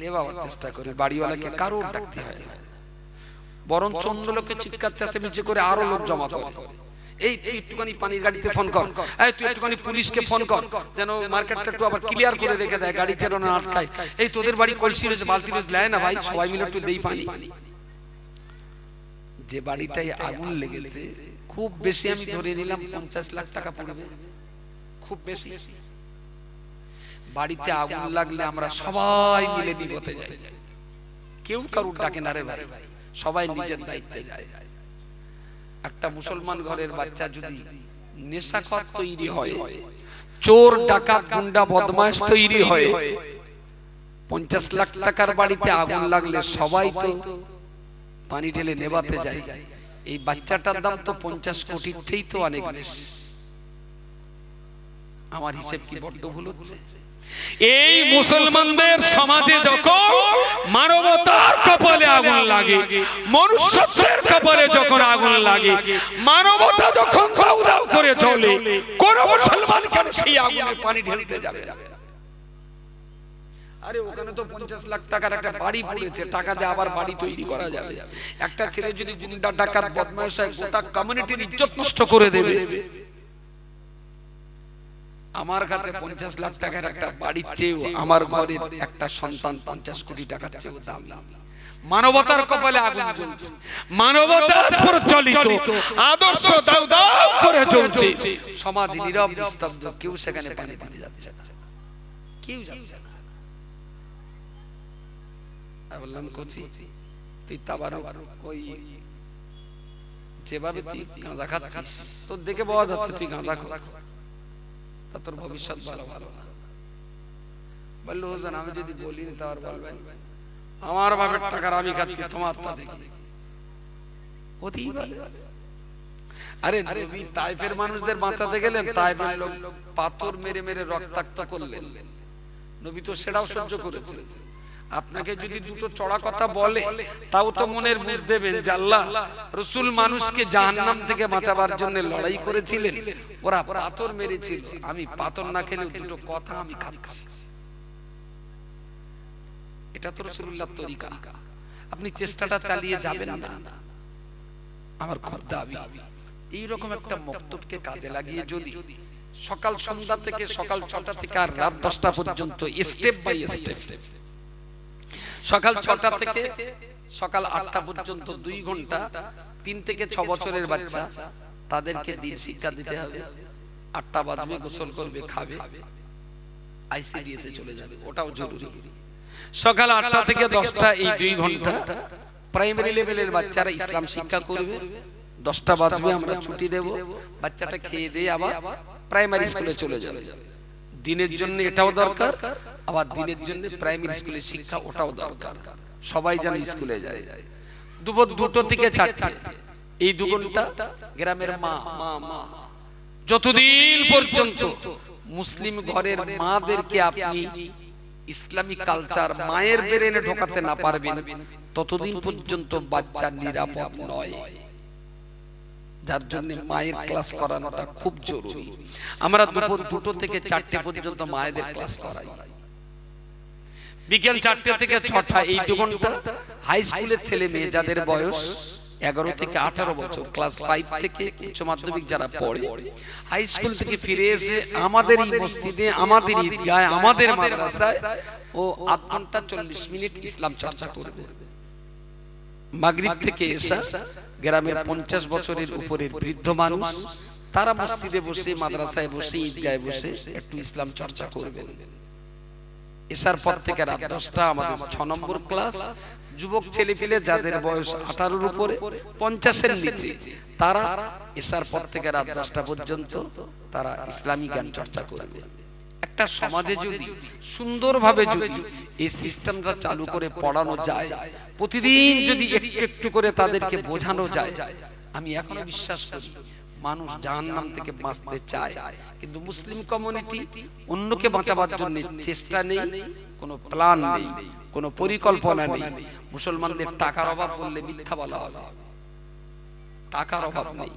লেবাবার চেষ্টা করে। বাড়িওয়ালাকে কারোর ডাকতে হয়, বরং অন্য লোককে চিৎকার চেঁচামেচি করে আরো লোক জমা করে, এই একটুখানি পানির গাড়িতে ফোন কর, এই তুই একটুখানি পুলিশকে ফোন কর, যেন মার্কেটটা একটু আবার ক্লিয়ার করে রেখে দেয়, গাড়ি যেন না আটকায়, এই তোদের বাড়ি কলসি রয়েছে, বালতি রয়েছে, লেয় না ভাই, সবাই মিলে একটু দেই পানি। যে বাড়িটাই আগুন লেগেছে খুব বেশি আমি ধরে নিলাম 50 লাখ টাকা পড়বে, খুব বেশি। বাড়িতে আগুন লাগলে আমরা সবাই মিলে নিভতে যাই, কেউ কারুর ডাকে না রে ভাই, সবাই নিজের দায়িত্বে যায়। একটা মুসলমান ঘরের বাচ্চা যদি নেশাখোর তৈরি হয়, চোর, ডাকাত, গুন্ডা, বদমাশ তৈরি হয়, 50 লাখ টাকার বাড়িতে আগুন লাগলে সবাই তো পানি ঢেলে নেভাতে যায়, এই বাচ্চাটার দাম তো 50 কোটির থেকেই তো অনেক বেশি। আমার হিসেব কি বড্ড ভুল হচ্ছে? এই মুসলমানদের সমাজে যখন মানবতার কপালে আগুন লাগে, মনুষ্যত্বের কপালে যখন আগুন লাগে, মানবতা যখন দাউ দাউ করে জ্বলে, কোন মুসলমান কেন সেই আগুনে পানি ঢেলতে যাবে? আরে ওখানে তো 50 লাখ টাকার একটা বাড়ি পড়েছে, টাকা দিয়ে আবার বাড়ি তৈরি করা যাবে। একটা ছেলে যদি গুন্ডা ডাকাত বদমাশ হয় গোটা কমিউনিটির ইজ্জত নষ্ট করে দেবে। আমার কাছে 50 লাখ টাকার একটা বাড়ির চেয়েও আমার ঘরের একটা সন্তান 50 কোটি টাকার চেয়েও দাম। মানবতার কপালে আগুন জ্বলছে, মানবতার প্রচলিত আদর্শ দাও দাও করে চলছে, সমাজ নীরব নিস্তব্ধ, কেউ সেখানে পানি দিতে যাচ্ছে না, কেউ যাচ্ছে না। আমি বললাম কোচি তুই তাবারক ওই যেভাবে তুই গাঁজা খাচ্ছিস তোর দেখে বোঝা যাচ্ছে তুই গাঁজা খা, তা তোর ভবিষ্যৎ ভালো ভালো না। বললো হুজুর আমি যদি বলিনি তার বলবেন আমার বাপের টাকার আমি খাচ্ছি তোমার তা দেখি হতেই পারে। আরে নবী তায়েফের মানুষদের বাঁচাতে গেলেন, তায়েফের লোক পাথর মেরে মেরে রক্তাক্ত করলেন, নবী তো সেটাও সহ্য করেছেন। আপনাকে যদি দুটো চড়া কথা বলে তাও তো মনের বুঝ দেবেন যে আল্লাহ রাসূল মানুষকে জাহান্নাম থেকে বাঁচাবার জন্য লড়াই করেছিলেন, ওরা পাথর মেরেছিল, আমি পাথর না খেলে দুটো কথা আমি খাচ্ছি। এটা তো রাসূলুল্লাহর তরিকা, আপনি চেষ্টাটা চালিয়ে যাবেন না। আমার খুব দাবি এইরকম একটা মক্তবকে কাজে লাগিয়ে যদি সকাল সন্ধ্যা থেকে সকাল 6টা থেকে আর রাত 10টা পর্যন্ত স্টেপ বাই স্টেপ, সকাল 6টা থেকে সকাল 8টা পর্যন্ত 2 ঘন্টা 3 থেকে 6 বছরের বাচ্চা তাদেরকে দিন শিক্ষা দিতে হবে। 8টা বাজবে গোসল করবে, খাবে, আইসিডিএসে চলে যাবে, ওটাও জরুরি। সকাল 8টা থেকে 10টা এই 2 ঘন্টা প্রাইমারি লেভেলের বাচ্চারা ইসলাম শিক্ষা করবে। 10টা বাজবে আমরা ছুটি দেব, বাচ্চাটা খেয়ে দিয়ে আবার প্রাইমারি স্কুলে চলে যাবে। দিনের জন্য এটাও দরকার, আবার দিনের জন্য প্রাইমারি স্কুলের শিক্ষা ওটাও দরকার, সবাই যেন স্কুলে যায়। দুপুর 2টো থেকে 4টে এই 2 ঘন্টা গ্রামের মা মা মা যতদিন পর্যন্ত মুসলিম ঘরের মাদেরকে আপনি ইসলামিক কালচার মায়ের ব্রেনে ঢোকাতে না পারবেন ততদিন পর্যন্ত বাচ্চা নিরাপদ নয়। যার জন্য মায়ের ক্লাস করানোটা খুব জরুরি। আমরা দুপুর 2টো থেকে 4টে পর্যন্ত মায়েদের ক্লাস করাই, বিকেল 4টে থেকে 6টা এই 2 ঘন্টা হাই স্কুলের ছেলে মেয়ে যাদের বয়স 11 থেকে 18 বছর, ক্লাস 5 থেকে উচ্চ মাধ্যমিক যারা পড়ে, হাই স্কুল থেকে ফিরে এসে আমাদের এই মসজিদে, আমাদের ঈদগাহে, আমাদের মাদ্রাসায় ও আধ ঘন্টা 40 মিনিট ইসলাম চর্চা করবে। মাগরিব থেকে এসা গ্রামের 50 বছরের উপরের বৃদ্ধ মানুষ তারা মসজিদে বসে, মাদ্রাসায় বসে, ঈদগাহে বসে একটু ইসলাম চর্চা করবেন। এসার পর থেকে রাত 10টা আমাদের 6 নম্বর ক্লাস, যুবক ছেলেপিলে যাদের বয়স 18-র উপরে 50-এর নিচে, তারা এসার পর থেকে রাত 10টা পর্যন্ত তারা ইসলামী জ্ঞান চর্চা করবে। একটা সমাজে যদি সুন্দরভাবে যদি এই সিস্টেমটা চালু করে পড়ানো যায়, প্রতিদিন যদি একটু একটু করে তাদেরকে বোঝানো যায়, আমি এখনো বিশ্বাস করি মানুষ জাহান্নাম থেকে বাঁচতে চায়, কিন্তু মুসলিম কমিউনিটি অন্যকে বাঁচাবার জন্য চেষ্টা নেই, কোনো প্ল্যান নেই, কোনো পরিকল্পনা নেই। মুসলমানদের টাকার অভাব বললে মিথ্যা বলা হবে, টাকার অভাব নেই।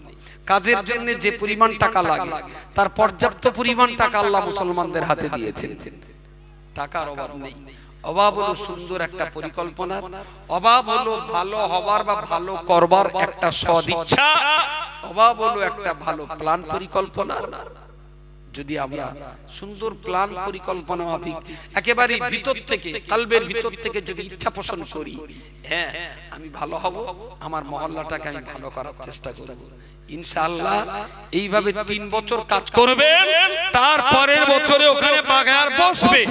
কাজের জন্য যে পরিমাণ টাকা লাগে তার পর্যাপ্ত পরিমাণ টাকা আল্লাহ মুসলমানদের হাতে দিয়েছেন, টাকার অভাব নেই। অভাব হলো সুন্দর একটা পরিকল্পনা, অভাব হলো ভালো হবার বা ভালো করবার একটা সদিচ্ছা, অভাব হলো একটা ভালো প্ল্যান পরিকল্পনা। যদি আমরা সুন্দর প্ল্যান পরিকল্পনা মাফিক একেবারে ভিতর থেকে, কলবের ভিতর থেকে যদি ইচ্ছা পোষণ করি, হ্যাঁ আমি ভালো হব, আমার মহল্লাটাকে আমি ভালো করার চেষ্টা করব, ইনশাআল্লাহ এইভাবে 3 বছর কাজ করবেন, তারপরের বছরে ওখানে বাজার বসবে,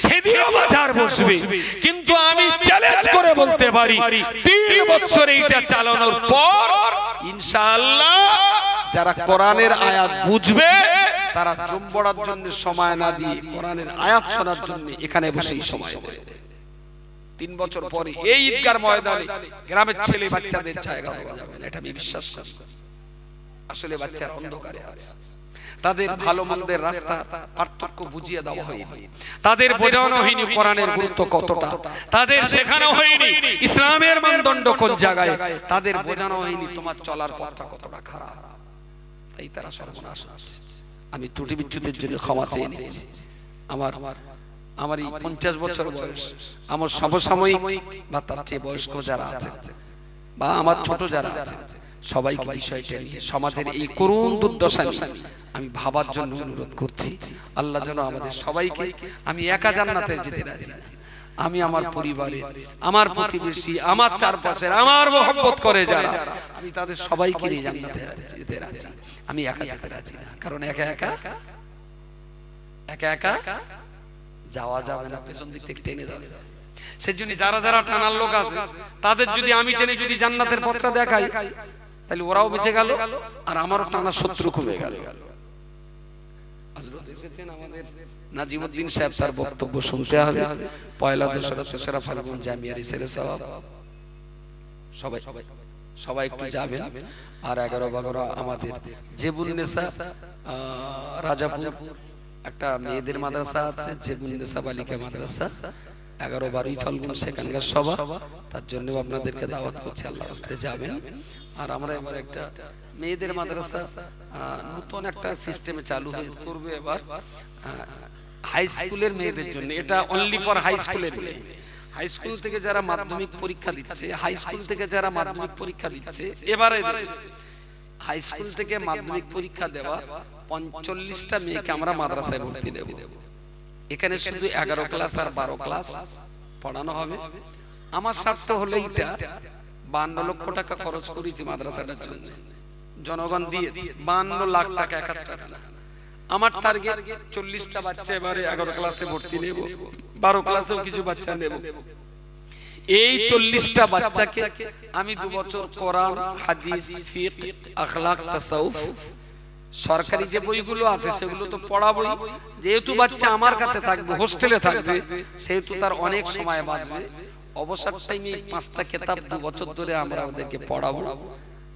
সেদিনও বাজার বসবে। কিন্তু আমি চ্যালেঞ্জ করে বলতে পারি 3 বছর এইটা চালানোর পর ইনশাআল্লাহ যারা কোরআনের আয়াত বুঝবে তারা জুম্বড়ার জন্য সময় না দিয়ে কোরআনের আয়াত শোনার জন্য এখানে বসেই সময় দেবে। 3 বছর পরে এই ঈদগার ময়দানে গ্রামের ছেলে বাচ্চাদের জায়গা পাওয়া যাবে না, এটা আমি বিশ্বাস করি। আসলে বাচ্চারা অন্ধকারে আছে, তাদের ভালো মন্দের রাস্তা পার্থক্য বুঝিয়ে দেওয়া হয়নি, তাদের বোঝানো হয়নি কোরআনের গুরুত্ব কতটা, তাদের শেখানো হয়নি ইসলামের মানদণ্ড কোন জায়গায়, তাদের বোঝানো হয়নি তোমার চলার পথটা কতটা খারাপ, তাই তারা সর্বনাশ হচ্ছে। আমি ত্রুটি বিচ্যুতির জন্য ক্ষমা চেয়ে নিচ্ছি। আমার এই 50 বছর বয়স, আমার সমসাময়িক বা তার চেয়ে বয়স্ক যারা আছে বা আমার ছোট যারা আছে সবাইকে বিষয়টা নিয়ে সমাজের এই করুণ দুর্দশা আমি ভাবার জন্য অনুরোধ করছি। আল্লাহ যেন আমাদের সবাইকে, আমি একা জান্নাতে যেতে রাজি, আমি আমার পরিবারে, আমার প্রতিবেশী, আমার চারপাশের, আমার মহব্বত করে যারা, আমি তাদের সবাইকে নিয়ে জান্নাতে যেতে রাজি। আমি একা যেতে রাজি না, কারণ একা একা যাওয়া যাবে না, পেছন দিক থেকে টেনে যাবে। সেজন্য যারা যারা টানার লোক আছে তাদের যদি আমি টেনে যদি জান্নাতের পথটা দেখাই, তাহলে ওরাও বেঁচে গেল আর আমারও টানার শত্রু কমে গেল। হযরত এসেছেন আমাদের নাজিমউদ্দিন সাহেব, তার বক্তব্য শুনতে হবে। পয়লা দোসরা তেসরা ফাল্গুন জামিয়ার ইসের সওয়াব, সবাই একটু যাবেন। আর 11-12 আমাদের জেবুন্নেসা রাজাপুর একটা মেয়েদের মাদ্রাসা আছে, জেবুন্নেসা বালিকা মাদ্রাসা, 11-12 ফাল্গুন সেখানকার সভা। তার জন্য আপনাদেরকে দাওয়াত করছি, আল্লাহর রাস্তায় যাবেন। আর আমরা এবার একটা মেয়েদের মাদ্রাসা নতুন একটা সিস্টেমে চালু করবে এবার, হাই স্কুলের মেয়েদের জন্য। এটা অনলি ফর হাই স্কুলের মেয়ে। হাই স্কুল থেকে যারা মাধ্যমিক পরীক্ষা দিচ্ছে, হাই স্কুল থেকে যারা মাধ্যমিক পরীক্ষা দিচ্ছে, এবারে হাই স্কুল থেকে মাধ্যমিক পরীক্ষা দেওয়া 45টা মেয়েকে আমরা মাদ্রাসায় ভর্তি দেব। এখানে শুধু 11 ক্লাস আর 12 ক্লাস পড়ানো হবে। আমার স্বার্থ হলো এইটা, 52 লক্ষ টাকা খরচ করেছি মাদ্রাসাটার জন্য, জনগণ দিয়েছে 52 লাখ টাকা, 71 টাকা না। আমার টার্গেট 40টা বাচ্চা এবারে 11 ক্লাসে ভর্তি নেব, 12 ক্লাসেও কিছু বাচ্চা নেব। এই 40টা বাচ্চাকে আমি 2 বছর কোরআন, হাদিস, ফিকহ, আখলাক, তাসাউফ, সরকারি যে বইগুলো আছে সেগুলো তো পড়াবই। যেহেতু বাচ্চা আমার কাছে থাকবে, হোস্টেলে থাকবে, সেহেতু তার অনেক সময় বাঁচবে। অবসর টাইমে 5টা কিতাব 2 বছর ধরে আমরা ওদেরকে পড়াবো।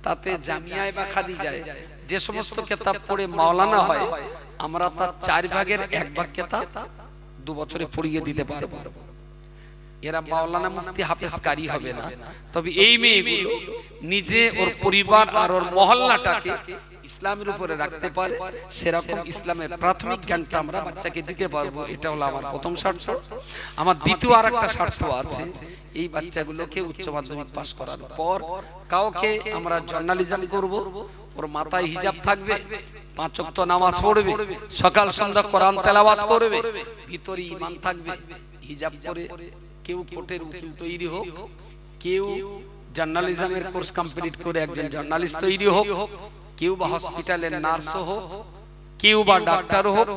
তাতে জামিয়ায় বা খাদিজায় যে সমস্ত কিতাব পড়ে মাওলানা হয়, আমরা তার 4 ভাগের 1 ভাগ কিতাব 2 বছরে পড়িয়ে দিতে পারবো। এরা মাওলানা মুফতি হাফেজ কারি হবে না, তবে এই মেয়েগুলো নিজে ওর পরিবার আর ওর মহল্লাটাকে ইসলামের উপরে রাখতে পারে, সেরকম ইসলামের প্রাথমিক জ্ঞানটা আমরা বাচ্চাকে দিতে পারবো। এটা হলো আমার প্রথম স্বার্থ। আমার দ্বিতীয় আরেকটা স্বার্থ আছে, এই বাচ্চাগুলোকে উচ্চ মাধ্যমিক পাস করার পর কাউকে আমরা জার্নালিজম করব, ওর মাথায় হিজাব থাকবে, 5 ওয়াক্ত নামাজ পড়বে, সকাল সন্ধ্যা কোরআন তেলাওয়াত করবে, ভিতরে ঈমান থাকবে, হিজাব পরে কেউ কোর্টের উকিল তৈরি হোক, কেউ জার্নালিজমের কোর্স কমপ্লিট করে একজন জার্নালিস্ট তৈরি হোক, কেউ বা হসপিটালের নার্স হোক, কেউ বা ডাক্তার হোক,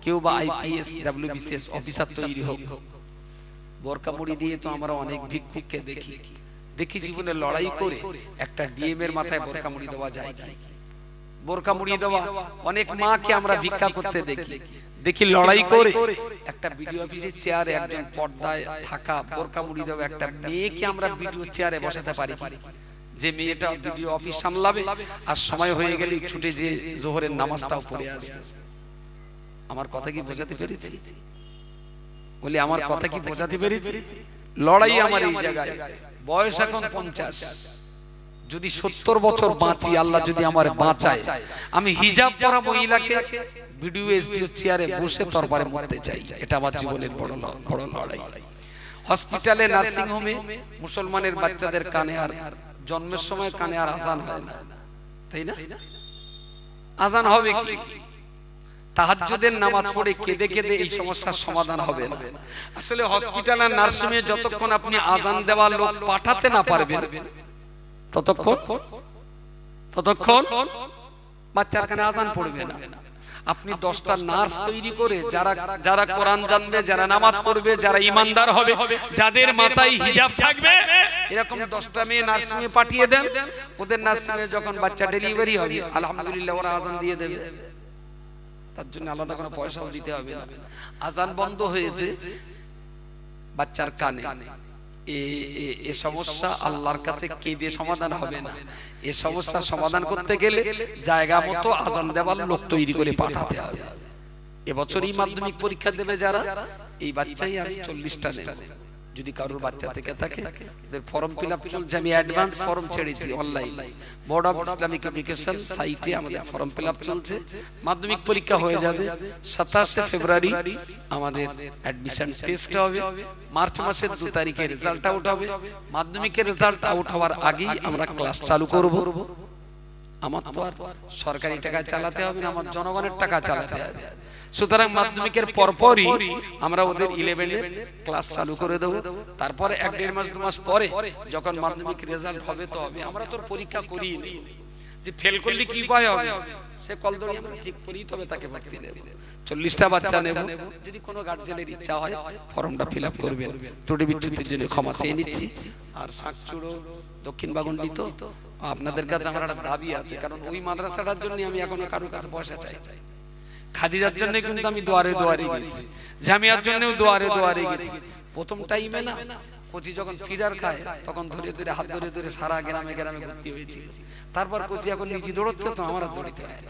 কেউ বা আইপিএস ডব্লিউবিসিএস অফিসার তৈরি হোক। বোরকা মুড়ি দিয়ে তো আমরা অনেক ভিক্ষুককে দেখি জীবনে লড়াই করে একটা ডিএম এর মাথায় বোরকা মুড়ি দেওয়া যায় কি? বোরকা মুড়ি দেওয়া অনেক মাকে আমরা ভিক্ষা করতে দেখি লড়াই করে একটা বিডিও অফিসের চেয়ারে একজন পর্দায় থাকা বোরকা মুড়ি দেওয়া একটা মেয়েকে আমরা বিডিও চেয়ারে বসাতে পারি কি? যে মেয়েটা বিডিও অফিস সামলাবে আর সময় হয়ে গেলে ছুটে যে জোহরের নামাজটাও পড়ে আসবে। আমার কথা কি বোঝাতে পেরেছি? বলি আমার কথা কি বোঝাতে পেরেছি? লড়াই আমার এই জায়গায়। বয়স এখন 50, যদি 70 বছর বাঁচি, আল্লাহ যদি আমার বাঁচায়, আমি হিজাব পরা মহিলাকে ভিডিও এসডিও চেয়ারে বসে তরবারে মরতে চাই। এটা আমার জীবনের বড় লড়াই। হসপিটালে, নার্সিং হোমে মুসলমানের বাচ্চাদের কানে আর জন্মের সময় কানে আর আজান হয় না, তাই না? আজান হবে কি? তাহাজ্জুদের নামাজ পড়ে কেঁদে কেঁদে এই সমস্যার সমাধান হবে না। আসলে হসপিটাল আর নার্সিং হোমে যতক্ষণ আপনি আজান দেওয়ার লোক পাঠাতে না পারবেন, ততক্ষণ বাচ্চার কানে আজান পড়বে না। আপনি 10টা নার্স তৈরি করে যারা কোরআন জানবে, যারা নামাজ পড়বে, যারা ইমানদার হবে, যাদের মাথায় হিজাব থাকবে, এরকম 10টা মেয়ে নার্সিংয়ে পাঠিয়ে দেন। ওদের নার্সিংয়ে যখন বাচ্চা ডেলিভারি হবে, আলহামদুলিল্লাহ ওরা আজান দিয়ে দেবে। তার জন্য আলাদা কোনো পয়সাও দিতে হবে না। আজান বন্ধ হয়েছে বাচ্চার কানে, এ সমস্যা আল্লাহর কাছে কেঁদে সমাধান হবে না। এ সমস্যা সমাধান করতে গেলে জায়গা মতো আজান দেওয়ার লোক তৈরি করে পাঠাতে হবে। এবছরই মাধ্যমিক পরীক্ষা দেবে যারা, এই বাচ্চাই আমি 40টা নেব। যদি কারোর বাচ্চা থেকে থাকে এদের ফর্ম ফিলআপ চলছে, আমি অ্যাডভান্স ফর্ম ছেড়েছি online board of Islamic education সাইটে আমাদের ফর্ম ফিলআপ চলছে। মাধ্যমিক পরীক্ষা হয়ে যাবে 27শে ফেব্রুয়ারি, আমাদের অ্যাডমিশন টেস্ট হবে, মার্চ মাসের 2 তারিখে রেজাল্ট আউট হবে। মাধ্যমিকের রেজাল্ট আউট হওয়ার আগেই আমরা ক্লাস চালু করব। আমার তো আর সরকারি টাকা চালাতে হবে না, আমার জনগণের টাকা চালাতে হবে। সুতরাং মাধ্যমিকের পরপরই আমরা ওদের 11 এর ক্লাস চালু করে দেব। তারপরে 1-1.5 মাস 2 মাস পরে যখন মাধ্যমিক রেজাল্ট হবে তো হবে। আমরা তো পরীক্ষা করি যে ফেল করলে কি উপায় হবে, সে কলদড়ি আমরা ঠিক করি, তবে তাকে ভর্তি দেব। 40টা বাচ্চা নেব। যদি কোনো গার্জিয়ানের ইচ্ছা হয় ফর্মটা ফিলআপ করবেন। ত্রুটি বিচ্যুতির জন্য ক্ষমা চেয়ে নিচ্ছি। আর শাকচুড়ো দক্ষিণ বাগুন্ডি তো আপনাদের কাছে আমার একটা দাবি আছে, কারণ ওই মাদ্রাসাটার জন্য আমি এখনো কারোর কাছে পয়সা চাই। খাদিজার জন্য কিন্তু আমি দুয়ারে দুয়ারে গেছি, জামিয়ার জন্যও দুয়ারে দুয়ারে গেছি। প্রথম টাইমে না কোচি যখন ফিডার খায় তখন ধরে ধরে হাত ধরে ধরে সারা গ্রামে গ্রামে ঘুরতে হয়েছে। তারপর কোচি এখন নিজে দৌড়চ্ছে তো আমার দৌড়িতে হয়।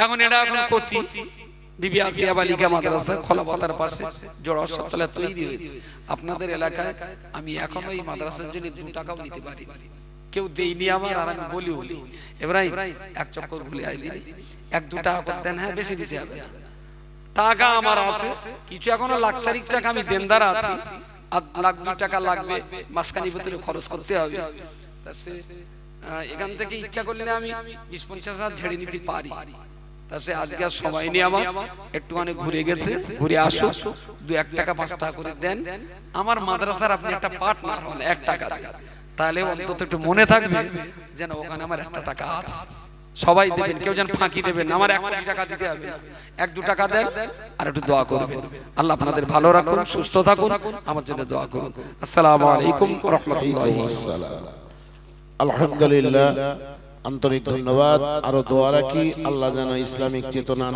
এখন এটা এখন কোচি বিবি আসিয়া বালিকা মাদ্রাসা খোলাপাতার পাশে জোড়া সপ্তাহে তৈরি হয়েছে। আপনাদের এলাকায় আমি এখনো এই মাদ্রাসার জন্য 2 টাকাও নিতে পারি, কেউ দেইনি আমার। আর আমি বলি ইব্রাহিম এক চক্কর ভুলে আই দিলি 1-2 টাকা করতেন, হ্যাঁ বেশি দিতে হবে না, টাকা আমার আছে কিছু, এখনো লাখ 4 টাকা আমি দেনদার আছি, আর লাখ 2 টাকা লাগবে মাসখানি ভিতরে খরচ করতে হবে। এখান থেকে ইচ্ছা করলে আমি 20-50 হাজার ঝেড়ে নিতে পারি। তা সে আজকে আর সময় নেই আমার, একটুখানি ঘুরে গেছে, ঘুরে আসো, 2-1 টাকা 5 টাকা করে দেন। আমার মাদ্রাসার আপনি একটা পার্টনার হন 1 টাকা দিয়ে, তাহলে অন্তত একটু মনে থাকবে যেন ওখানে আমার 1 টাকা আছে। সবাই দেবেন, কেউ যেন ফাঁকি দেবেন না, আমার 1 কোটি টাকা দিতে হবে, 1-2 টাকা দেন আর একটু দোয়া করবেন। আল্লাহ আপনাদের ভালো রাখুন, সুস্থ থাকুন, আমার জন্য দোয়া করুন। আসসালামু আলাইকুম ওয়া রাহমাতুল্লাহি ওয়া বারাকাতুহু। আলহামদুলিল্লাহ, আন্তরিক ধন্যবাদ। আরো দোয়া রাখি আল্লাহ যেন ইসলামিক চেতনা